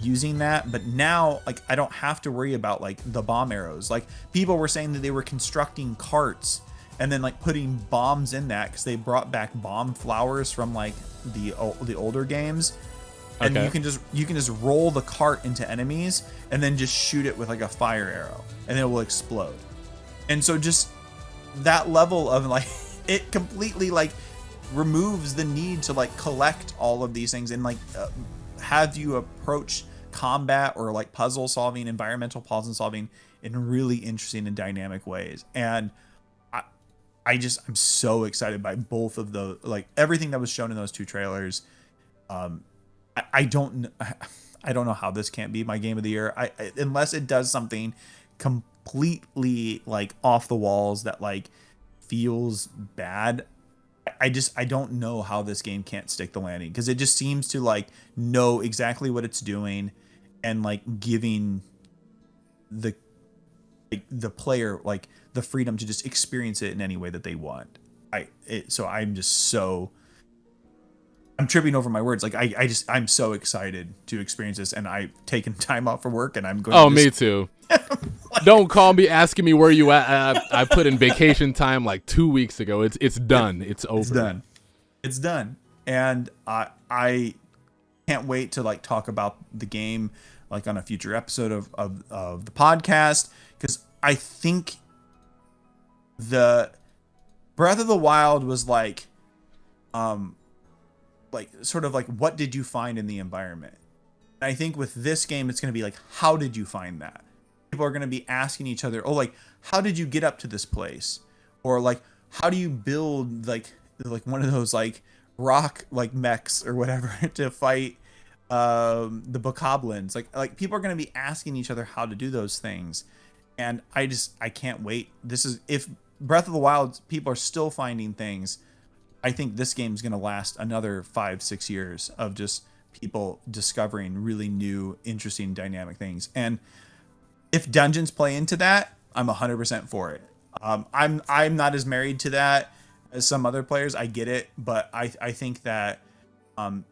using that. But now like I don't have to worry about like the bomb arrows. Like, people were saying that they were constructing carts and then like putting bombs in that, because they brought back bomb flowers from like the older games. And Okay. you can just roll the cart into enemies and then just shoot it with like a fire arrow, and it will explode. And so just that level of like, it completely like removes the need to like collect all of these things and like have you approach combat or like puzzle solving, environmental puzzle solving in really interesting and dynamic ways. And I'm so excited by both of the, like, everything that was shown in those two trailers. I don't know how this can't be my game of the year. Unless it does something completely like off the walls that like feels bad. I don't know how this game can't stick the landing, because it just seems to like know exactly what it's doing, and like giving the player like the freedom to just experience it in any way that they want. I'm tripping over my words. Like I'm so excited to experience this, and I've taken time off for work, and I'm going. Oh, me too. Don't call me asking me where you at. I put in vacation time like 2 weeks ago. It's done. It's over. It's done. And I can't wait to like talk about the game like on a future episode of the podcast, because I think the Breath of the Wild was like sort of like, what did you find in the environment? And I think with this game, it's going to be like, how did you find that? People are going to be asking each other, oh, like, how did you get up to this place? Or like, how do you build like one of those like rock like mechs or whatever to fight the bokoblins? Like people are going to be asking each other how to do those things. And I can't wait. This is, if Breath of the Wild people are still finding things, I think this game's going to last another 5-6 years of just people discovering really new, interesting, dynamic things. And if dungeons play into that, I'm 100% for it. I'm not as married to that as some other players. I get it, but I think that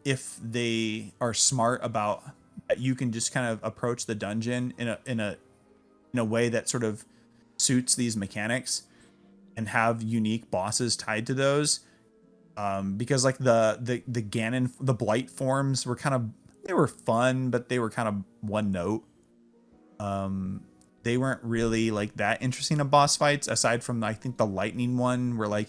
if they are smart about that, you can just kind of approach the dungeon in a way that sort of suits these mechanics, and have unique bosses tied to those. Because like the Ganon, the Blight forms were they were fun, but they were kind of one note. They weren't really like that interesting of boss fights, aside from I think the lightning one, where like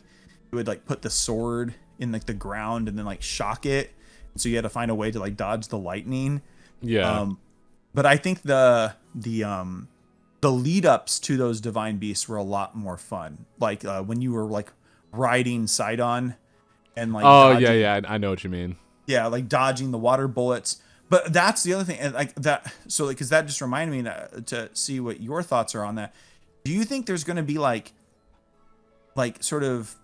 you would like put the sword in like the ground and then like shock it, so you had to find a way to like dodge the lightning. Yeah. But I think the lead ups to those divine beasts were a lot more fun. Like when you were like riding Sidon. And like, yeah, I know what you mean. Yeah, like dodging the water bullets. But that's the other thing, and like that. So, like, because that just reminded me to see what your thoughts are on that. Do you think there's going to be like sort of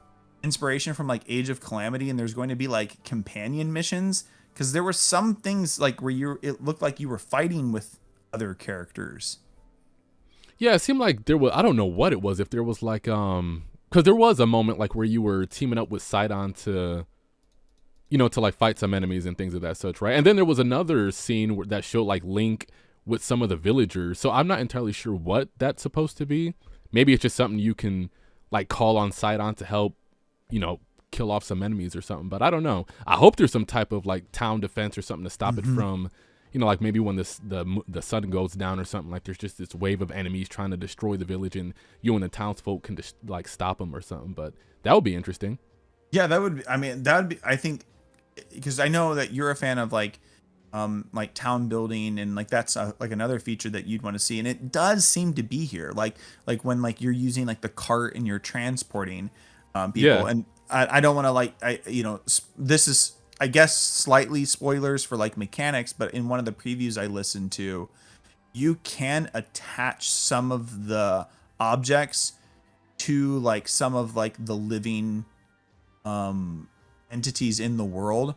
inspiration from like Age of Calamity, and there's going to be like companion missions? Because there were some things like where it looked like you were fighting with other characters. Yeah, it seemed like there was. I don't know what it was. If there was like because there was a moment like where you were teaming up with Sidon to like fight some enemies and things of that such, right? And then there was another scene that showed like Link with some of the villagers. So I'm not entirely sure what that's supposed to be. Maybe it's just something you can like call on Sidon to help, kill off some enemies or something. But I don't know. I hope there's some type of like town defense or something to stop it from, like maybe when the sun goes down or something, like there's just this wave of enemies trying to destroy the village, and you and the townsfolk can just like stop them or something. But that would be interesting. Yeah, that would be. I mean, that would be. I think, because I know that you're a fan of like like town building, and like that's like another feature that you'd want to see, and it does seem to be here. Like when like you're using like the cart and you're transporting people, Yeah. and I don't want to like this is I guess slightly spoilers for like mechanics, but in one of the previews I listened to, you can attach some of the objects to like some of like the living entities in the world.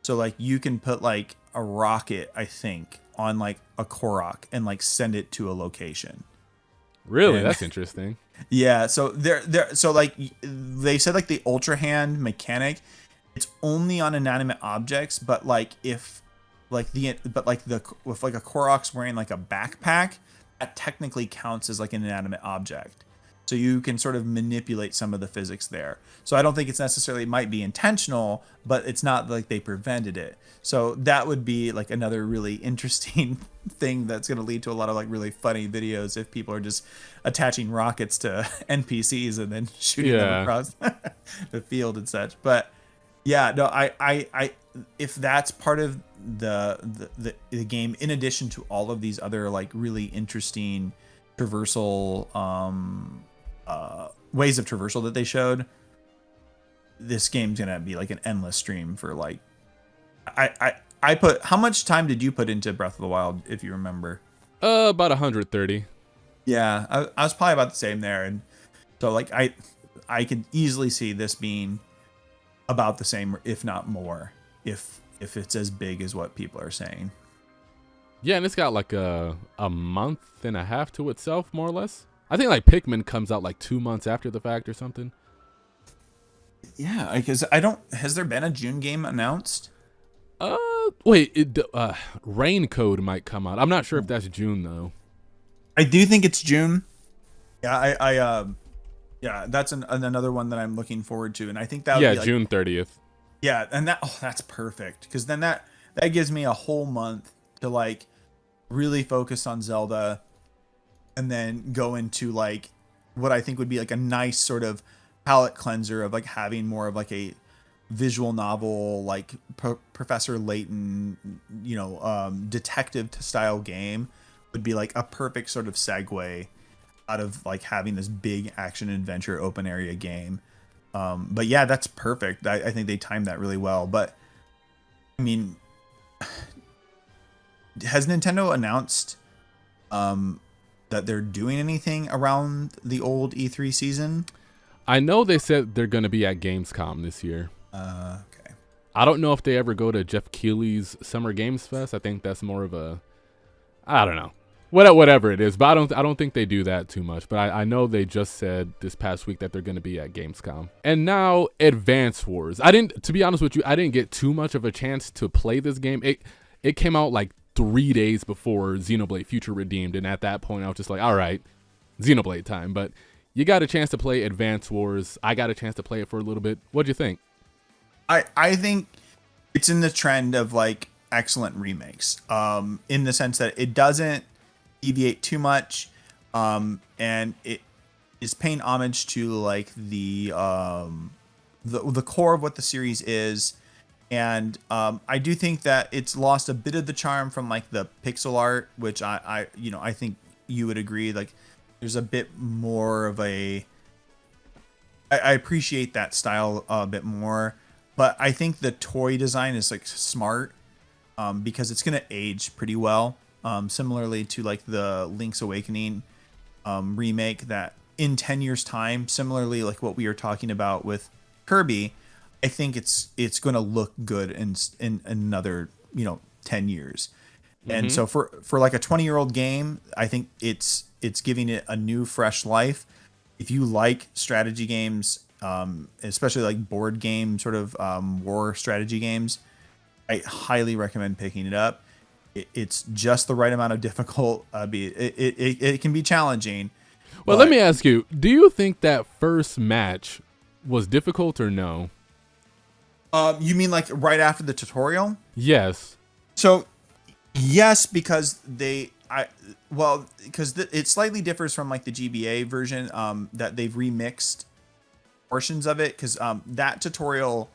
So like you can put like a rocket, I think, on like a Korok and like send it to a location. Really? And That's interesting. yeah, so so like they said like the Ultra Hand mechanic, it's only on inanimate objects, but like if like the if like a Korok's wearing like a backpack, that technically counts as like an inanimate object. So you can sort of manipulate some of the physics there. So I don't think it's necessarily, it might be intentional, but it's not like they prevented it. So that would be like another really interesting thing that's going to lead to a lot of like really funny videos if people are just attaching rockets to NPCs and then shooting them across the field and such. But yeah, no, I if that's part of the game, in addition to all of these other like really interesting traversal ways of traversal that they showed, this game's gonna be like an endless stream for like I put, how much time did you put into Breath of the Wild, if you remember? About 130. Yeah, I was probably about the same there, and so like I could easily see this being about the same, if not more, if it's as big as what people are saying. Yeah, and it's got like a month and a half to itself, more or less. I think like Pikmin comes out like 2 months after the fact or something. Yeah, because I don't, has there been a June game announced? Wait, Rain Code might come out. I'm not sure if that's June though. I do think it's June. Yeah, yeah, that's another one that I'm looking forward to, and I think that would be like, June 30th. Yeah, and that's perfect, because then that gives me a whole month to like really focus on Zelda, and then go into like what I think would be like a nice sort of palette cleanser of like having more of like a visual novel, like Professor Layton, detective style game would be like a perfect sort of segue out of like having this big action adventure open area game. But yeah, that's perfect. I think they timed that really well. But I mean, has Nintendo announced that they're doing anything around the old E3 season? I know they said they're going to be at Gamescom this year. Okay. I don't know if they ever go to Jeff Keighley's Summer Games Fest. I think that's more of a, I don't know, whatever it is. But I don't think they do that too much. But I know they just said this past week that they're going to be at Gamescom. And now Advance Wars. To be honest with you, I didn't get too much of a chance to play this game. It came out like 3 days before Xenoblade Future Redeemed, and at that point I was just like, all right, Xenoblade time. But you got a chance to play Advance Wars. I got a chance to play it for a little bit. What'd you think? I think it's in the trend of like excellent remakes, in the sense that it doesn't deviate too much, and it is paying homage to like the core of what the series is. And I do think that it's lost a bit of the charm from like the pixel art, which I think you would agree. Like there's a bit more of I appreciate that style a bit more, but I think the toy design is like smart, because it's gonna age pretty well. Similarly to like the Link's Awakening remake, that in 10 years time, similarly like what we are talking about with Kirby, I think it's going to look good in another 10 years. Mm-hmm. And so for like a 20-year-old game, I think it's giving it a new fresh life. If you like strategy games, especially like board game sort of war strategy games, I highly recommend picking it up. It's just the right amount of difficult. It can be challenging. Well, let me ask you, do you think that first match was difficult or no? You mean like right after the tutorial? Yes. So, yes, because it slightly differs from like the GBA version, that they've remixed portions of it, because that tutorial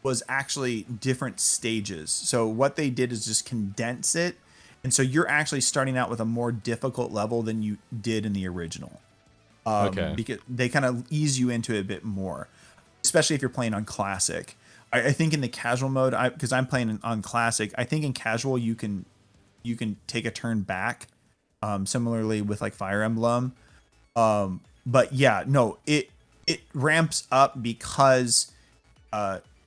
was actually different stages. So what they did is just condense it. And so you're actually starting out with a more difficult level than you did in the original. Okay. Because they kind of ease you into it a bit more, especially if you're playing on classic. I think in the casual mode, because I'm playing on classic, I think in casual you can take a turn back, similarly with like Fire Emblem. But yeah, no, it ramps up because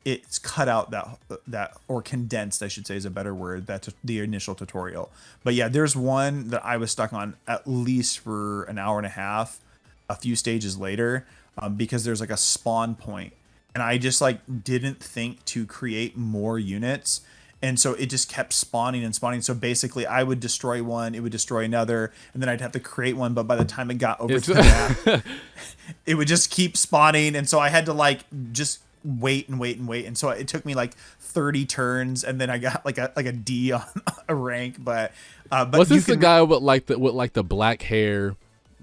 it's cut out that or condensed, I should say is a better word. That's the initial tutorial. But yeah, there's one that I was stuck on at least for an hour and a half, a few stages later, because there's like a spawn point, and I just like didn't think to create more units. And so it just kept spawning and spawning. So basically I would destroy one, it would destroy another, and then I'd have to create one. But by the time it got over to the map, it would just keep spawning. And so I had to like just wait and wait and wait. And so it took me like 30 turns, and then I got like a D on a rank. But was this the guy with like the black hair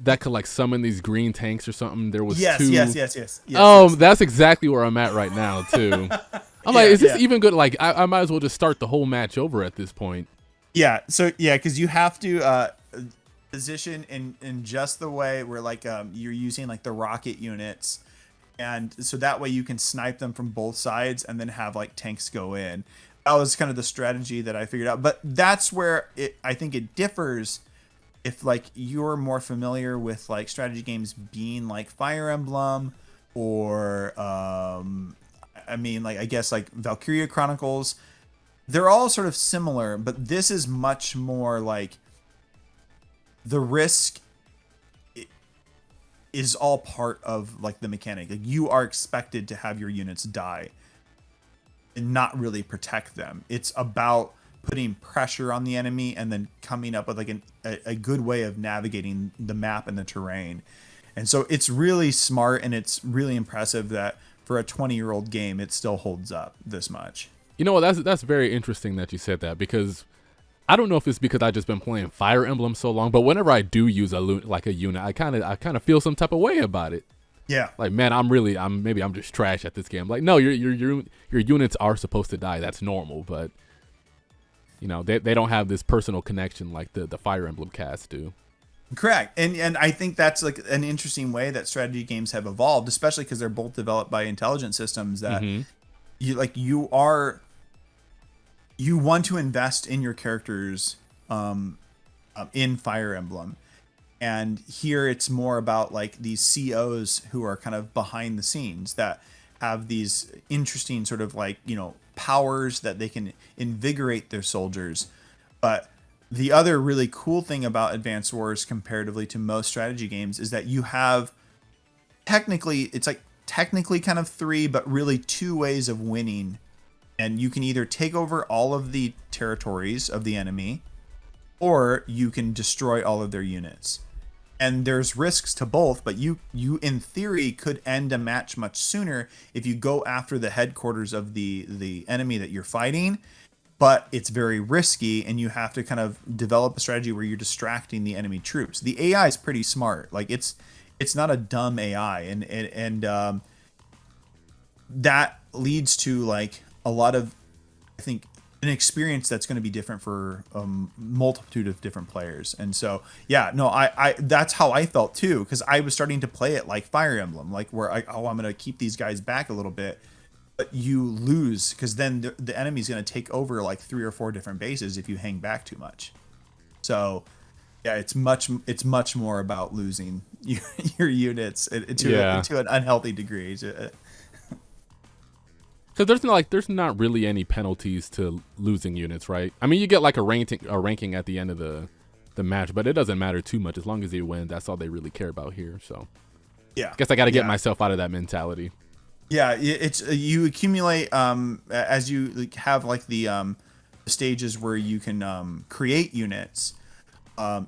that could like summon these green tanks or something? There was yes. Yes. That's exactly where I'm at right now too. I'm like, is this even good? Like, I might as well just start the whole match over at this point. Yeah. So yeah, because you have to position in just the way where like you're using like the rocket units, and so that way you can snipe them from both sides and then have like tanks go in. That was kind of the strategy that I figured out. But that's where I think it differs. If like you're more familiar with like strategy games being like Fire Emblem or I mean, like, I guess like Valkyria Chronicles, they're all sort of similar, but this is much more like the risk is all part of like the mechanic. Like you are expected to have your units die and not really protect them. It's about putting pressure on the enemy and then coming up with like a good way of navigating the map and the terrain. And so it's really smart, and it's really impressive that for a 20-year-old game, it still holds up this much. You know what? That's very interesting that you said that, because I don't know if it's because I just been playing Fire Emblem so long, but whenever I do use a unit, I kind of feel some type of way about it. Yeah. Like, man, maybe I'm just trash at this game. Like, no, your units are supposed to die. That's normal, but you know, they don't have this personal connection like the Fire Emblem cast do. Correct. And I think that's like an interesting way that strategy games have evolved, especially because they're both developed by intelligent systems that you want to invest in your characters in Fire Emblem. And here it's more about like these COs who are kind of behind the scenes that have these interesting sort of like, you know, powers that they can invigorate their soldiers. But the other really cool thing about Advanced Wars comparatively to most strategy games is that you have technically kind of three, but really two ways of winning. And you can either take over all of the territories of the enemy, or you can destroy all of their units. And there's risks to both, but you in theory could end a match much sooner if you go after the headquarters of the enemy that you're fighting. But it's very risky, and you have to kind of develop a strategy where you're distracting the enemy troops. The AI is pretty smart. Like it's not a dumb AI, and that leads to like a lot of, I think, an experience that's going to be different for a multitude of different players. And so, yeah, no, I that's how I felt too, because I was starting to play it like Fire Emblem, like where I'm going to keep these guys back a little bit. But you lose because then the enemy's going to take over like 3 or 4 different bases if you hang back too much. So, yeah, it's much more about losing your units to an unhealthy degree. Because there's not really any penalties to losing units, right? I mean, you get like a ranking at the end of the match, but it doesn't matter too much as long as you win. That's all they really care about here. So, yeah, I guess I got to get myself out of that mentality. Yeah, it's you accumulate as you have like the stages where you can create units.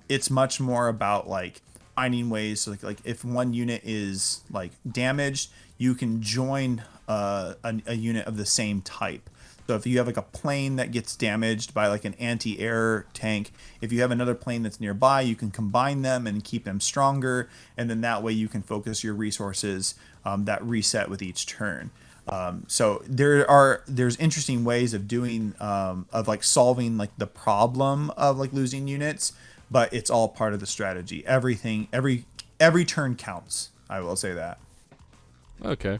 It's much more about like finding ways to like if one unit is like damaged, you can join a unit of the same type. So if you have like a plane that gets damaged by like an anti-air tank, if you have another plane that's nearby, you can combine them and keep them stronger, and then that way you can focus your resources that reset with each turn. So there's interesting ways of doing of like solving like the problem of like losing units, but it's all part of the strategy. Everything, every turn counts. I will say that. Okay.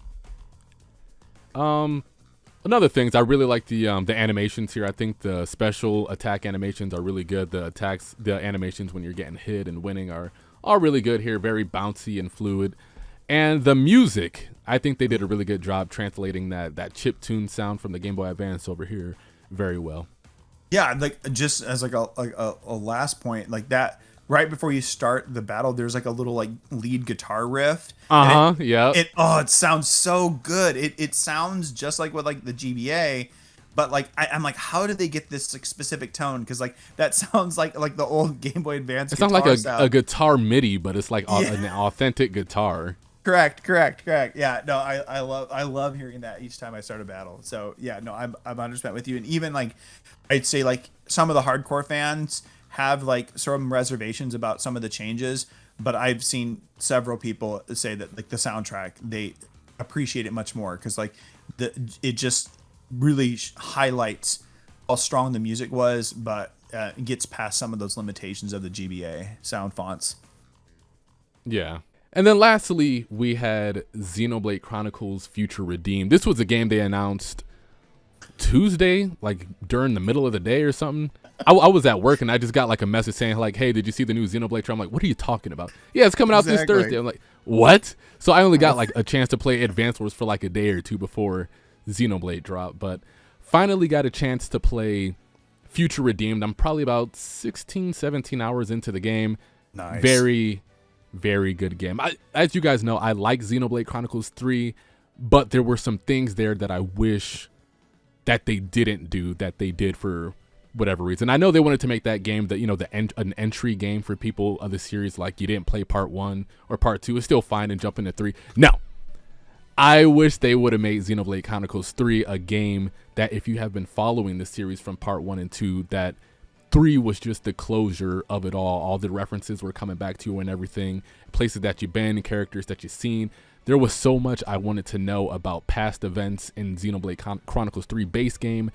Another things I really like the animations here. I think the special attack animations are really good. The animations when you're getting hit and winning are really good here. Very bouncy and fluid. And the music, I think they did a really good job translating that chiptune sound from the Game Boy Advance over here very well. Yeah, like just as like a last point, like that right before you start the battle, there's like a little like lead guitar riff. Yeah. It sounds so good. It sounds just like with like the GBA, but like I'm like, how did they get this like specific tone? Because like that sounds like the old Game Boy Advance. It sounds like a guitar MIDI, but it's like an authentic guitar. Correct. Yeah, no, I love hearing that each time I start a battle. So yeah, no, I'm 100% with you. And even like, I'd say like some of the hardcore fans have like some reservations about some of the changes, but I've seen several people say that like the soundtrack, they appreciate it much more because like it just really highlights how strong the music was, but gets past some of those limitations of the GBA sound fonts. Yeah. And then lastly, we had Xenoblade Chronicles Future Redeemed. This was a game they announced Tuesday, like during the middle of the day or something. I was at work and I just got like a message saying like, hey, did you see the new Xenoblade trailer? I'm like, what are you talking about? Yeah, it's coming out this Thursday. I'm like, what? So I only got like a chance to play Advance Wars for like a day or two before Xenoblade dropped. But finally got a chance to play Future Redeemed. I'm probably about 16, 17 hours into the game. Nice. Very good game. As you guys know, I like Xenoblade Chronicles 3, but there were some things there that I wish that they didn't do that they did for whatever reason. I know they wanted to make that game that, an entry game for people of the series, like you didn't play part 1 or part 2. It's still fine and jump into 3. No. I wish they would have made Xenoblade Chronicles 3 a game that if you have been following the series from part 1 and 2, that 3 was just the closure of it all. All the references were coming back to you and everything. Places that you've been, characters that you've seen. There was so much I wanted to know about past events in Xenoblade Chronicles 3 base game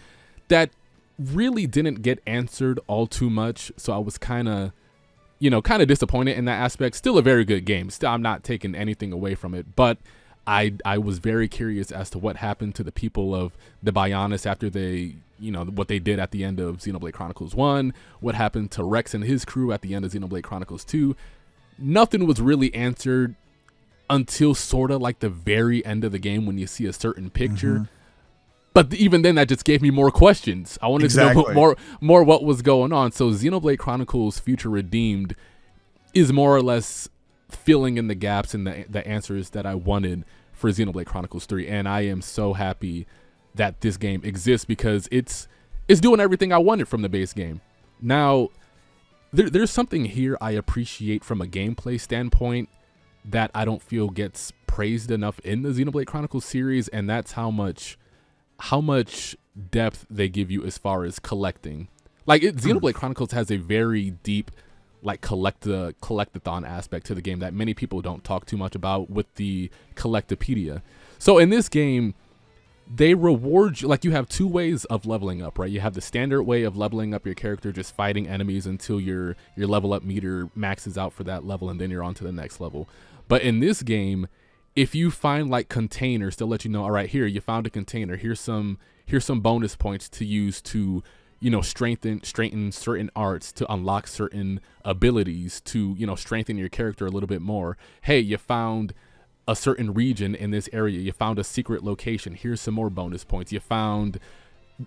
that really didn't get answered all too much. So I was kind of disappointed in that aspect. Still a very good game. Still, I'm not taking anything away from it, but I was very curious as to what happened to the people of the Bayonetta after they, what they did at the end of Xenoblade Chronicles 1, what happened to Rex and his crew at the end of Xenoblade Chronicles 2. Nothing was really answered until sort of like the very end of the game when you see a certain picture. Mm-hmm. But even then, that just gave me more questions. I wanted to know more what was going on. So Xenoblade Chronicles Future Redeemed is more or less filling in the gaps and the answers that I wanted for Xenoblade Chronicles 3. And I am so happy that this game exists because it's doing everything I wanted from the base game. Now, there's something here I appreciate from a gameplay standpoint that I don't feel gets praised enough in the Xenoblade Chronicles series, and that's how much depth they give you as far as collecting. Like Xenoblade Chronicles has a very deep like collectathon aspect to the game that many people don't talk too much about with the Collectopedia. So in this game, they reward you, like you have 2 ways of leveling up, right? You have the standard way of leveling up your character, just fighting enemies until your level up meter maxes out for that level, and then you're on to the next level. But in this game, if you find like containers, they'll let you know, all right, here, you found a container. Here's some bonus points to use to, strengthen certain arts, to unlock certain abilities, to, strengthen your character a little bit more. Hey, you found a certain region in this area. You found a secret location. Here's some more bonus points.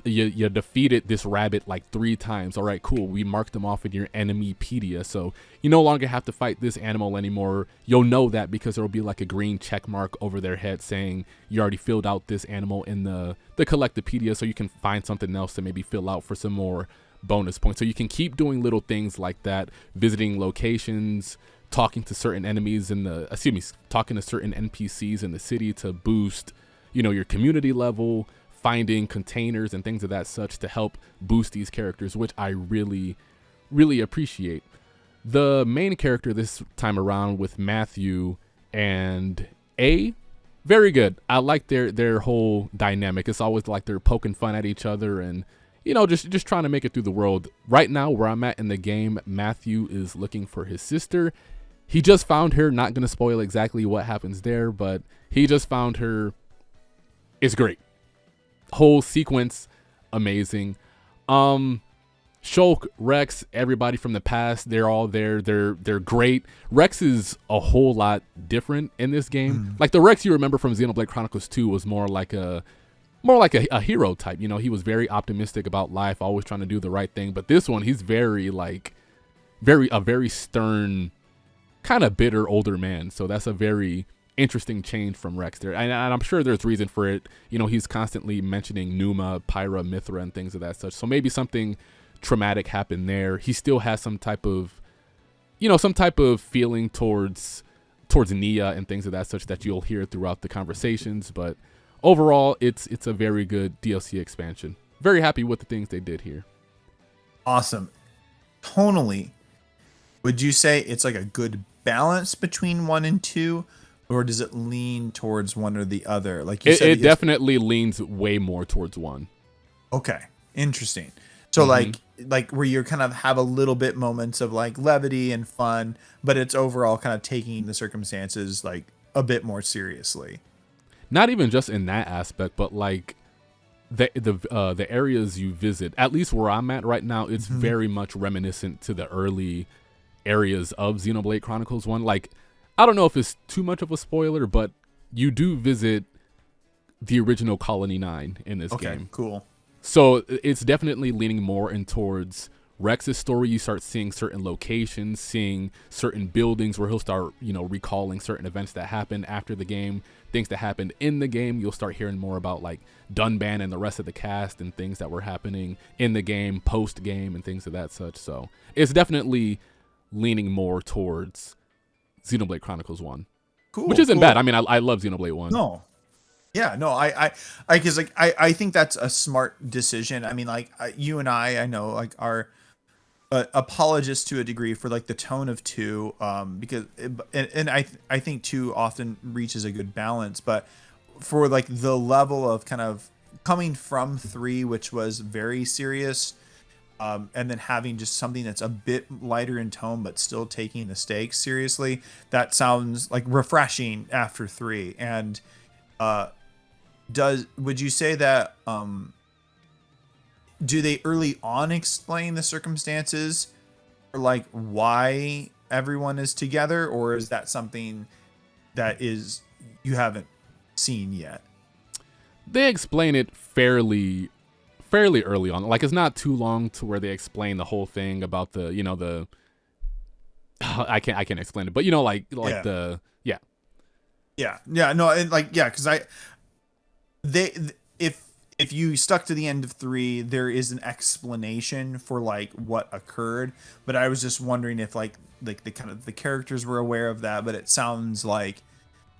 You defeated this rabbit like 3 times. All right, cool. We marked them off in your enemypedia. So you no longer have to fight this animal anymore. You'll know that because there will be like a green check mark over their head saying you already filled out this animal in the Collectopedia, so you can find something else to maybe fill out for some more bonus points. So you can keep doing little things like that, visiting locations, talking to certain enemies talking to certain NPCs in the city to boost, your community level, finding containers and things of that such to help boost these characters, which I really, really appreciate. The main character this time around with Matthew and A, Very good. I like their whole dynamic. It's always like they're poking fun at each other and just trying to make it through the world. Right now, where I'm at in the game, Matthew is looking for his sister. He just found her. Not gonna spoil exactly what happens there, but he just found her. It's great. Whole sequence, amazing. Shulk, Rex, everybody from the past, they're all there. They're great. Rex is a whole lot different in this game. Like the Rex you remember from Xenoblade Chronicles 2 was more like a hero type. He was very optimistic about life, always trying to do the right thing. But this one, he's very stern, kind of bitter older man. So that's a very interesting change from Rex there. And I'm sure there's reason for it. He's constantly mentioning Numa, Pyra, Mithra, and things of that such. So maybe something traumatic happened there. He still has some type of feeling towards Nia and things of that such that you'll hear throughout the conversations. But overall, it's a very good DLC expansion. Very happy with the things they did here. Awesome. Tonally, would you say it's like a good balance between 1 and 2, or does it lean towards one or the other? Like you said, it definitely leans way more towards 1. Okay, interesting. So like where you kind of have a little bit moments of like levity and fun, but it's overall kind of taking the circumstances like a bit more seriously. Not even just in that aspect, but like the areas you visit, at least where I'm at right now, it's very much reminiscent to the early areas of Xenoblade Chronicles 1. Like, I don't know if it's too much of a spoiler, but you do visit the original Colony 9 in this game. Okay, cool. So it's definitely leaning more in towards Rex's story. You start seeing certain locations, seeing certain buildings where he'll start, recalling certain events that happened after the game, things that happened in the game. You'll start hearing more about like Dunban and the rest of the cast and things that were happening in the game, post game, and things of that such. So it's definitely leaning more towards Xenoblade Chronicles 1, which isn't bad. I mean, I love Xenoblade 1. No. Yeah, no, I think that's a smart decision. I mean, like you and I know like are apologists to a degree for like the tone of 2, because I think 2 often reaches a good balance, but for like the level of kind of coming from 3, which was very serious, and then having just something that's a bit lighter in tone but still taking the stakes seriously, that sounds like refreshing after 3. And would you say that do they early on explain the circumstances or like why everyone is together, or is that something that is you haven't seen yet? They explain it fairly early on. Like, it's not too long to where they explain the whole thing about the I can't explain it, but because if you stuck to the end of 3, there is an explanation for like what occurred, but I was just wondering if like the kind of the characters were aware of that, but it sounds like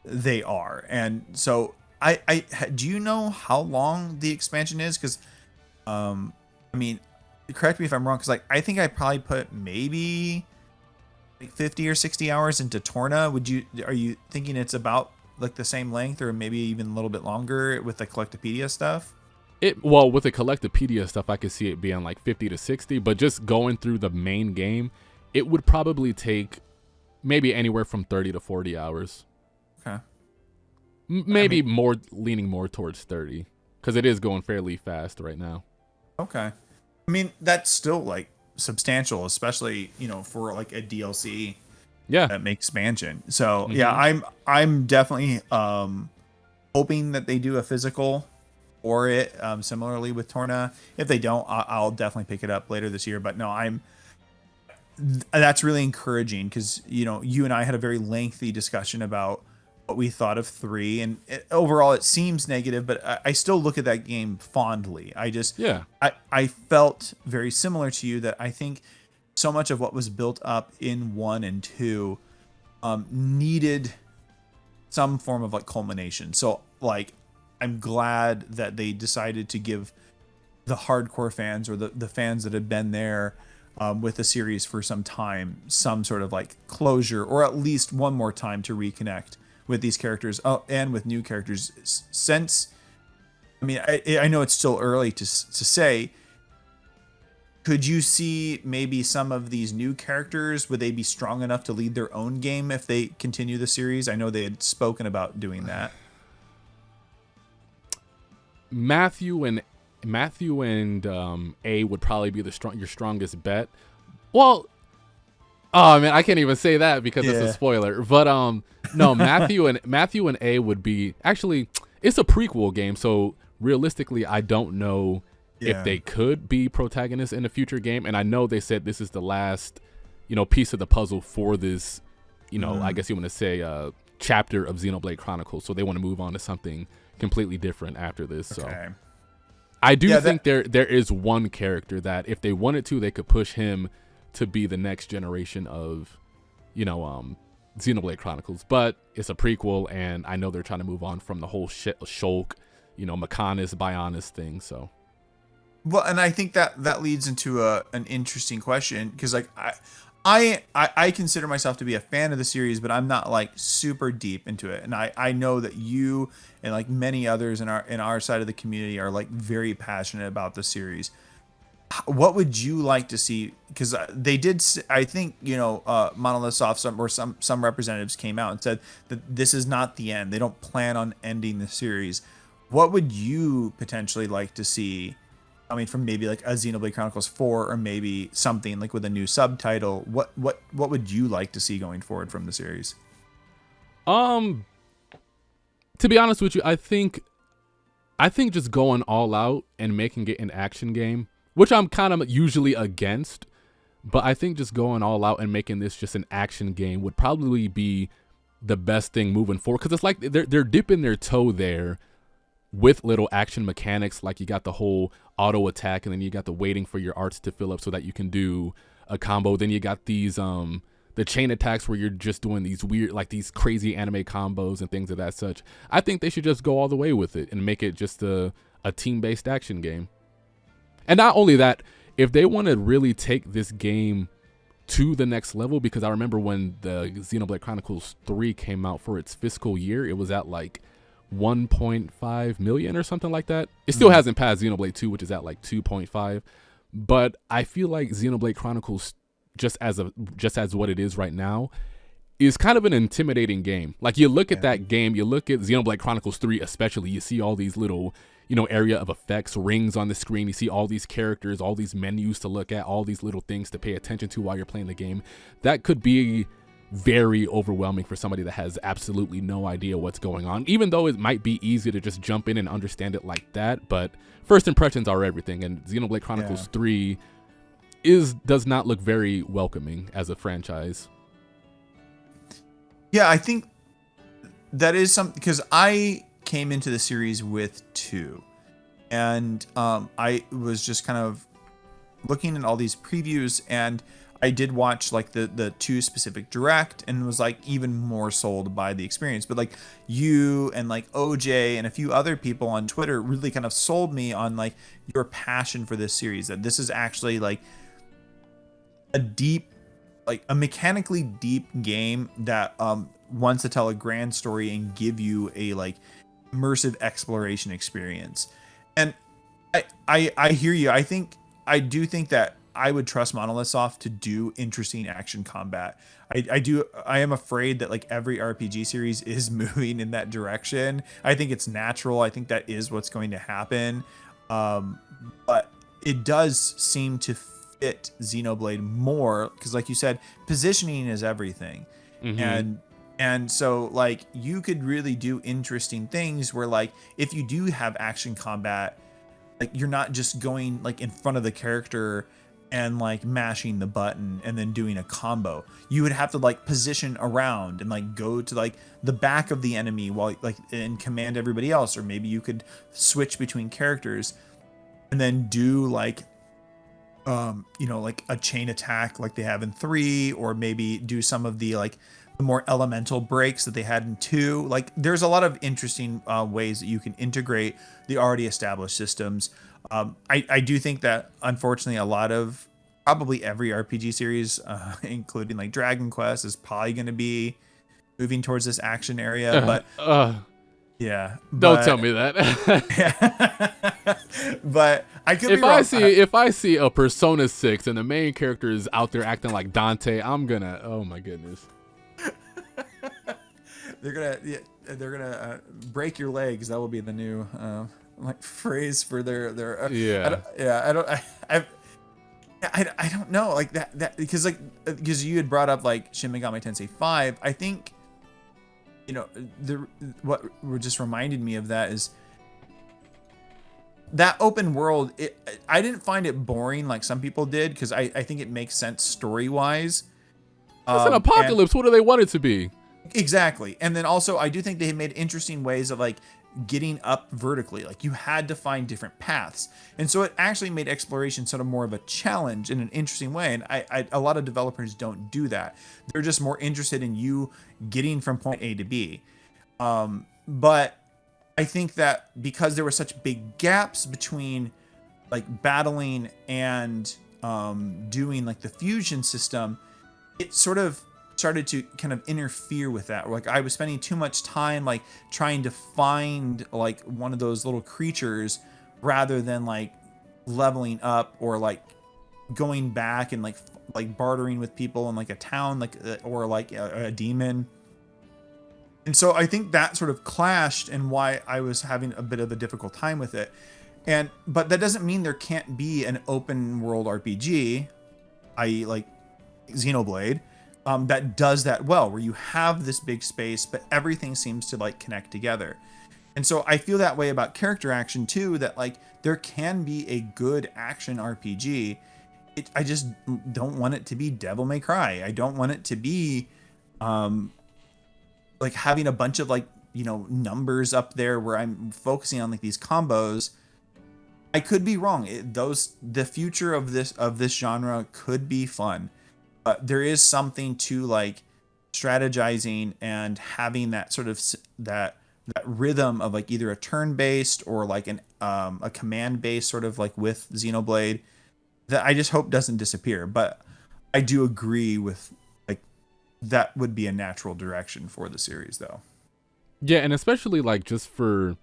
they are. And so I do you know how long the expansion is? Because I mean, correct me if I'm wrong, because like I think I probably put maybe like 50 or 60 hours into Torna. Are you thinking it's about like the same length, or maybe even a little bit longer with the Collectopedia stuff? With the Collectopedia stuff, I could see it being like 50 to 60, but just going through the main game, it would probably take maybe anywhere from 30 to 40 hours. Okay. Maybe leaning more towards 30, because it is going fairly fast right now. Okay. I mean, that's still like substantial, especially, for like a DLC. Yeah. That makes expansion. So yeah, I'm definitely hoping that they do a physical for it, similarly with Torna. If they don't, I'll definitely pick it up later this year. But no, that's really encouraging, because you and I had a very lengthy discussion about what we thought of 3, and overall it seems negative, but I still look at that game fondly. I felt very similar to you, that I think so much of what was built up in 1 and 2 needed some form of like culmination. So like, I'm glad that they decided to give the hardcore fans, or the fans that had been there with the series for some time, some sort of like closure, or at least one more time to reconnect with these characters and with new characters since. I mean, I know it's still early to say. Could you see maybe some of these new characters, would they be strong enough to lead their own game if they continue the series? I know they had spoken about doing that. Matthew and A would probably be your strongest bet. Well, oh man, I can't even say that because it's a spoiler. But no, Matthew and A would be, actually, it's a prequel game, so realistically, I don't know if they could be protagonists in a future game. And I know they said this is the last, piece of the puzzle for this, I guess you want to say chapter of Xenoblade Chronicles. So they want to move on to something completely different after this. Okay. So I do think there is one character that if they wanted to, they could push him to be the next generation of, Xenoblade Chronicles. But it's a prequel, and I know they're trying to move on from the whole Shulk, Mechanis, Bionis thing. So. Well, and I think that leads into an interesting question, because like I consider myself to be a fan of the series, but I'm not like super deep into it. And I know that you and like many others in our side of the community are like very passionate about the series. What would you like to see? Because they did, I think, Monolith Soft, some representatives came out and said that this is not the end. They don't plan on ending the series. What would you potentially like to see? I mean, from maybe like a Xenoblade Chronicles 4, or maybe something like with a new subtitle. What would you like to see going forward from the series? To be honest with you, I think just going all out and making it an action game, which I'm kind of usually against, but I think just going all out and making this just an action game would probably be the best thing moving forward, because it's like they're dipping their toe there with little action mechanics, like you got the whole auto attack, and then you got the waiting for your arts to fill up so that you can do a combo. Then you got these the chain attacks where you're just doing these weird, like these crazy anime combos and things of that such. I think they should just go all the way with it and make it just a team-based action game. And not only that, if they want to really take this game to the next level, because I remember when the Xenoblade Chronicles 3 came out for its fiscal year, it was at like 1.5 million or something like that. It still hasn't passed Xenoblade 2, which is at like 2.5. But I feel like Xenoblade Chronicles, just as what it is right now, is kind of an intimidating game. Like, you look at that game, you look at Xenoblade Chronicles 3 especially, you see all these little, area of effects, rings on the screen, you see all these characters, all these menus to look at, all these little things to pay attention to while you're playing the game. That could be very overwhelming for somebody that has absolutely no idea what's going on, even though it might be easy to just jump in and understand it like that. But first impressions are everything, and Xenoblade Chronicles 3 does not look very welcoming as a franchise. Yeah, I think that is something, because I came into the series with 2, and I was just kind of looking at all these previews, and I did watch like the 2 specific direct, and was like even more sold by the experience. But like you and like OJ and a few other people on Twitter really kind of sold me on like your passion for this series, that this is actually like a mechanically deep game that wants to tell a grand story and give you a like immersive exploration experience. And I hear you. I do think that I would trust Monolith Soft to do interesting action combat. I am afraid that like every RPG series is moving in that direction. I think it's natural. I think that is what's going to happen. But it does seem to fit Xenoblade more, because like you said, positioning is everything. And so like you could really do interesting things where like if you do have action combat, like you're not just going like in front of the character and like mashing the button and then doing a combo. You would have to like position around and like go to like the back of the enemy while like and command everybody else. Or maybe you could switch between characters and then do like like a chain attack like they have in 3, or maybe do some of the like the more elemental breaks that they had in 2. Like there's a lot of interesting ways that you can integrate the already established systems. I do think that unfortunately a lot of probably every RPG series, including like Dragon Quest, is probably going to be moving towards this action area, but yeah. Don't tell me that. Yeah. But I could be wrong. If I see a Persona 6 and the main character is out there acting like Dante, I'm gonna, oh my goodness. They're gonna break your legs. That will be the new like phrase for their I don't know, like that because you had brought up like Shin Megami Tensei 5. I think, you know, what just reminded me of that is that open world. I didn't find it boring like some people did, because I think it makes sense story wise. It's an apocalypse. What do they want it to be? Exactly. And then also I do think they made interesting ways of like getting up vertically. Like you had to find different paths, and so it actually made exploration sort of more of a challenge in an interesting way. And a lot of developers don't do that. They're just more interested in you getting from point A to B. But I think that because there were such big gaps between like battling and doing like the fusion system, it sort of started to kind of interfere with that. Like I was spending too much time like trying to find like one of those little creatures rather than like leveling up or like going back and like bartering with people in like a town, like or like a demon. And so I think that sort of clashed, and why I was having a bit of a difficult time with it. But that doesn't mean there can't be an open world RPG, i.e. like Xenoblade, that does that well, where you have this big space, but everything seems to like connect together. And so I feel that way about character action too, that like there can be a good action RPG. I just don't want it to be Devil May Cry. I don't want it to be like having a bunch of like, you know, numbers up there where I'm focusing on like these combos. I could be wrong. The future of this genre could be fun. There is something to like strategizing and having that sort of that rhythm of like either a turn-based or like a command-based sort of like with Xenoblade, that I just hope doesn't disappear. But I do agree with like that would be a natural direction for the series though. Yeah, and especially like just for,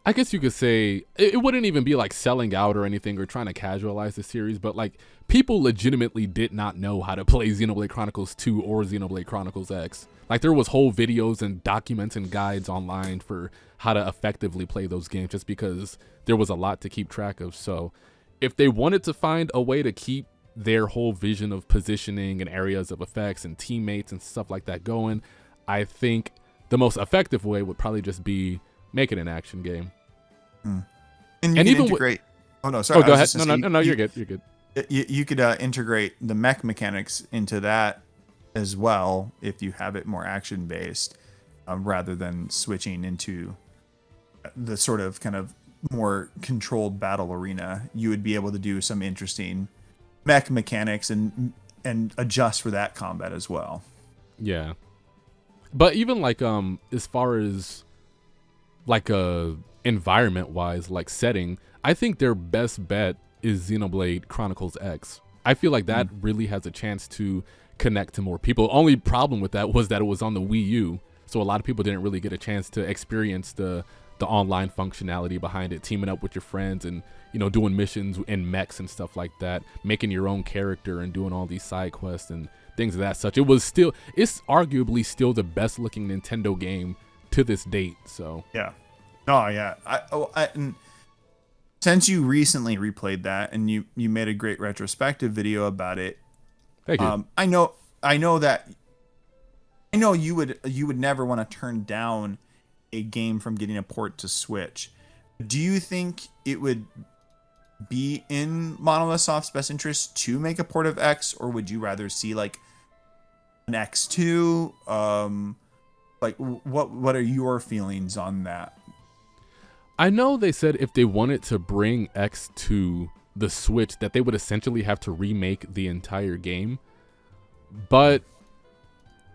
I guess you could say it wouldn't even be like selling out or anything or trying to casualize the series, but like people legitimately did not know how to play Xenoblade Chronicles 2 or Xenoblade Chronicles X. Like there was whole videos and documents and guides online for how to effectively play those games, just because there was a lot to keep track of. So if they wanted to find a way to keep their whole vision of positioning and areas of effects and teammates and stuff like that going, I think the most effective way would probably just be make it an action game. And you can even integrate. Oh no, sorry. Oh, go ahead. No, you're good. You're good. You could integrate the mech mechanics into that as well if you have it more action based, rather than switching into the sort of kind of more controlled battle arena. You would be able to do some interesting mech mechanics and adjust for that combat as well. Yeah, but even like as far as like environment wise, like setting, I think their best bet is Xenoblade Chronicles X. I feel like that really has a chance to connect to more people. Only problem with that was that it was on the Wii U, so a lot of people didn't really get a chance to experience the online functionality behind it, teaming up with your friends and, you know, doing missions in mechs and stuff like that, making your own character and doing all these side quests and things of that such. It's arguably still the best looking Nintendo game to this date. So yeah. Oh yeah. And since you recently replayed that and you made a great retrospective video about it, thank you. I know you would never want to turn down a game from getting a port to Switch. Do you think it would be in Monolith Soft's best interest to make a port of X, or would you rather see like an X2? Like what are your feelings on that? I know they said if they wanted to bring X to the Switch that they would essentially have to remake the entire game. But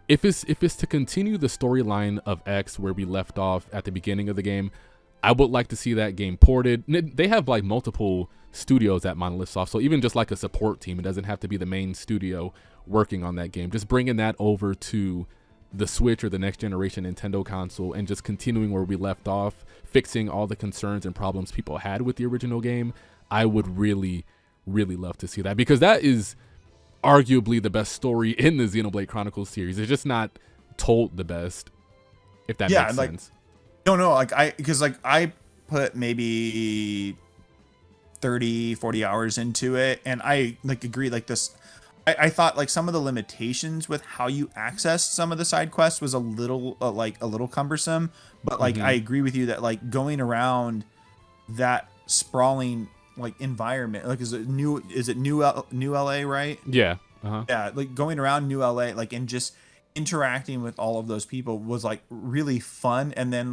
if it's to continue the storyline of X where we left off at the beginning of the game, I would like to see that game ported. They have like multiple studios at Monolith Soft, so even just like a support team, it doesn't have to be the main studio working on that game. Just bringing that over to the Switch or the next generation Nintendo console and just continuing where we left off, fixing all the concerns and problems people had with the original game, I would really, really love to see that, because that is arguably the best story in the Xenoblade Chronicles series. It's just not told the best, if that makes sense. No, like I put maybe 30, 40 hours into it, and I like agree, like this, I thought like some of the limitations with how you access some of the side quests was a little cumbersome, but like I agree with you that like going around that sprawling like environment, like is it new LA, right? Yeah. Yeah, like going around New LA, like, and just interacting with all of those people was like really fun. And then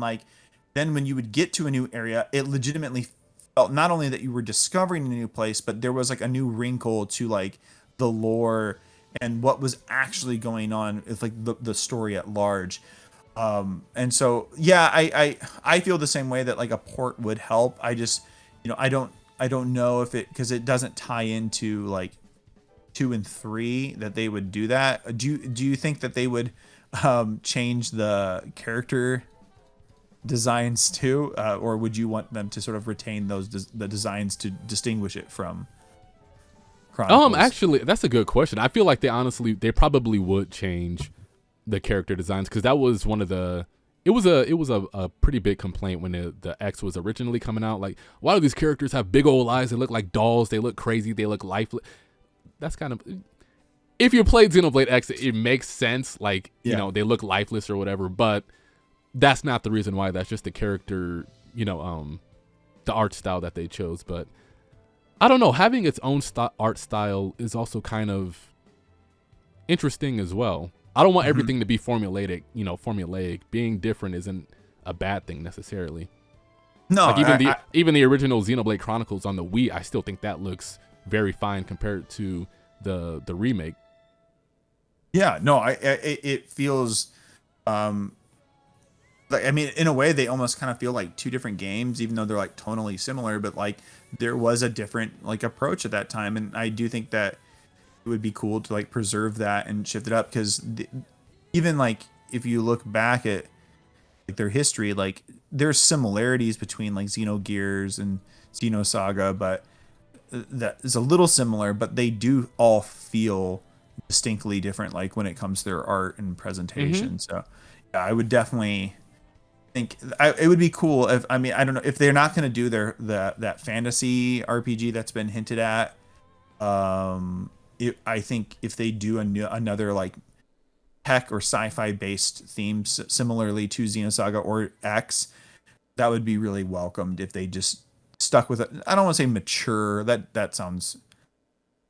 when you would get to a new area, it legitimately felt not only that you were discovering a new place, but there was like a new wrinkle to like the lore and what was actually going on with like the story at large. And so yeah, I feel the same way that like a port would help. I just, I don't know if it, because it doesn't tie into like 2 and 3 that they would do that. Do you think that they would change the character designs too, or would you want them to sort of retain the designs to distinguish it from Chronicles? Actually, that's a good question. I feel like they probably would change the character designs, because that was one of the, it was a pretty big complaint when the X was originally coming out. Like, why do these characters have big old eyes? They look like dolls. They look crazy. They look lifeless. That's kind of, if you played Xenoblade X, it makes sense. Like, they look lifeless or whatever, but that's not the reason why. That's just the character, the art style that they chose. But I don't know, having its own art style is also kind of interesting as well. I don't want everything to be formulaic. Being different isn't a bad thing necessarily. No, like even the original Xenoblade Chronicles on the Wii, I still think that looks very fine compared to the remake. Yeah, no, it feels like, I mean, in a way they almost kind of feel like 2 different games, even though they're like tonally similar, but like there was a different like approach at that time. And I do think that it would be cool to like preserve that and shift it up, because even like if you look back at like their history, like there's similarities between like Xenogears and Xenosaga, but that is a little similar, but they do all feel distinctly different, like when it comes to their art and presentation. So yeah, I would definitely think it would be cool if, I mean, I don't know if they're not going to do that fantasy RPG that's been hinted at. I think if they do another like tech or sci-fi based themes similarly to Xenosaga or X, that would be really welcomed. If they just stuck with it, I don't want to say mature, that sounds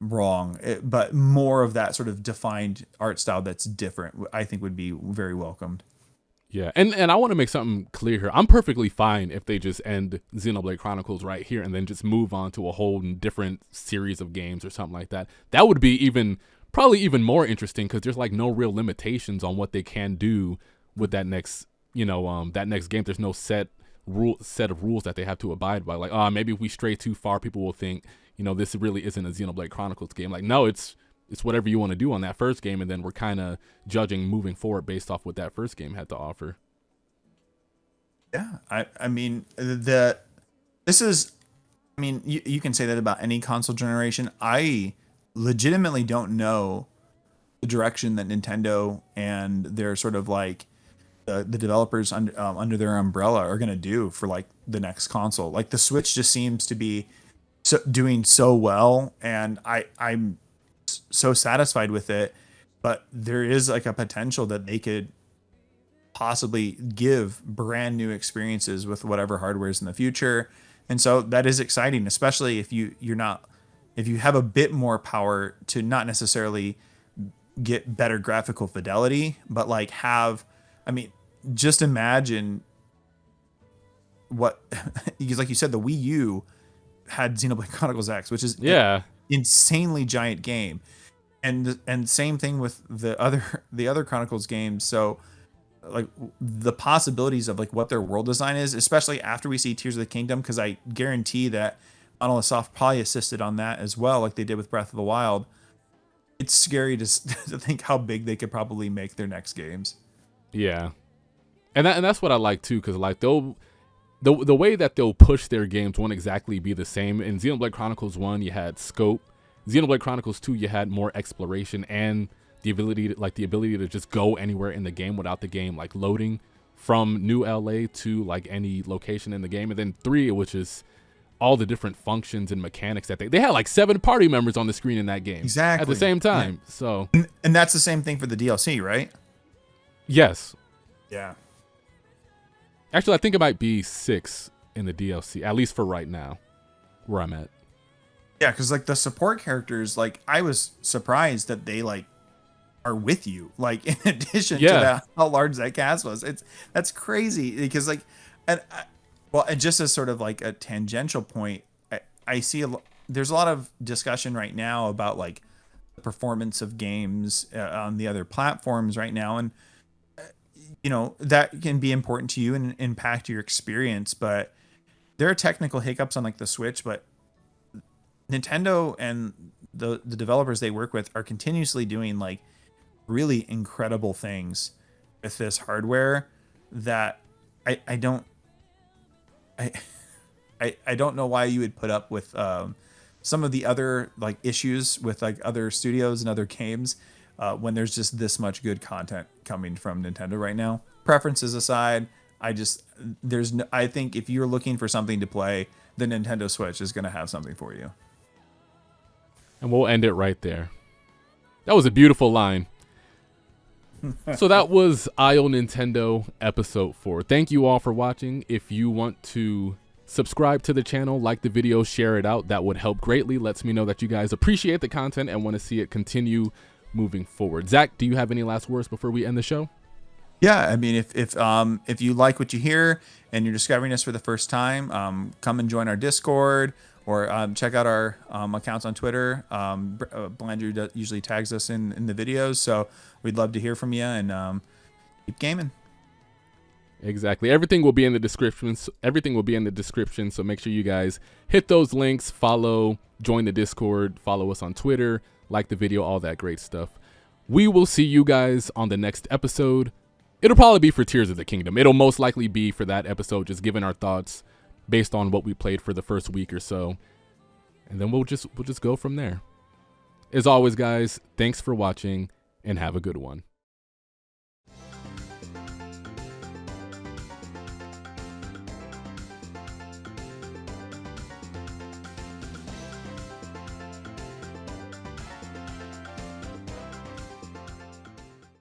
wrong, but more of that sort of defined art style that's different, I think would be very welcomed. Yeah, and I want to make something clear here. I'm perfectly fine if they just end Xenoblade Chronicles right here and then just move on to a whole different series of games or something like that. That would be probably even more interesting, because there's like no real limitations on what they can do with that next, that next game. There's no set of rules that they have to abide by. Like, maybe if we stray too far, people will think, this really isn't a Xenoblade Chronicles game. Like, no, it's whatever you want to do on that first game, and then we're kind of judging moving forward based off what that first game had to offer. Yeah, I mean, you can say that about any console generation. I legitimately don't know the direction that Nintendo and their sort of like the developers under their umbrella are going to do for like the next console. Like the Switch just seems to be doing so well, and I'm so satisfied with it, but there is like a potential that they could possibly give brand new experiences with whatever hardware is in the future. And so that is exciting, especially if you have a bit more power to not necessarily get better graphical fidelity, but like just imagine what, because like you said, the Wii U had Xenoblade Chronicles X, which is insanely giant game, and same thing with the other Chronicles games. So like the possibilities of like what their world design is, especially after we see Tears of the Kingdom, because I guarantee that Monolith Soft probably assisted on that as well, like they did with Breath of the Wild. It's scary to think how big they could probably make their next games. Yeah, and that's what I like too, because like the way that they'll push their games won't exactly be the same. In Xenoblade Chronicles 1, you had scope. Xenoblade Chronicles 2, you had more exploration and the ability to just go anywhere in the game without the game like loading from New LA to like any location in the game. And then 3, which is all the different functions and mechanics that they had like 7 party members on the screen in that game exactly at the same time. Yeah. So and that's the same thing for the DLC, right? yes. Yeah. Actually, I think it might be 6 in the DLC, at least for right now, where I'm at. Yeah, because like the support characters, like I was surprised that they like are with you. Like in addition to that, how large that cast was, that's crazy. Because like, and just as sort of like a tangential point, I see there's a lot of discussion right now about like the performance of games on the other platforms right now, and you know, that can be important to you and impact your experience, but there are technical hiccups on like the Switch, but Nintendo and the developers they work with are continuously doing like really incredible things with this hardware that I don't know why you would put up with some of the other like issues with like other studios and other games when there's just this much good content coming from Nintendo right now. Preferences aside, I think if you're looking for something to play, the Nintendo Switch is going to have something for you. And we'll end it right there. That was a beautiful line. So that was IO Nintendo episode 4. Thank you all for watching. If you want to subscribe to the channel, like the video, share it out, that would help greatly. Lets me know that you guys appreciate the content and want to see it continue moving forward. Zach, do you have any last words before we end the show? Yeah, I mean, if you like what you hear and you're discovering us for the first time, come and join our Discord or check out our accounts on Twitter. Blandrew usually tags us in the videos, so we'd love to hear from you and keep gaming. Exactly. Everything will be in the description. So make sure you guys hit those links, follow, join the Discord, follow us on Twitter, like the video, all that great stuff. We will see you guys on the next episode. It'll probably be for Tears of the Kingdom. It'll most likely be for that episode, just giving our thoughts based on what we played for the first week or so. And then we'll just go from there. As always, guys, thanks for watching and have a good one.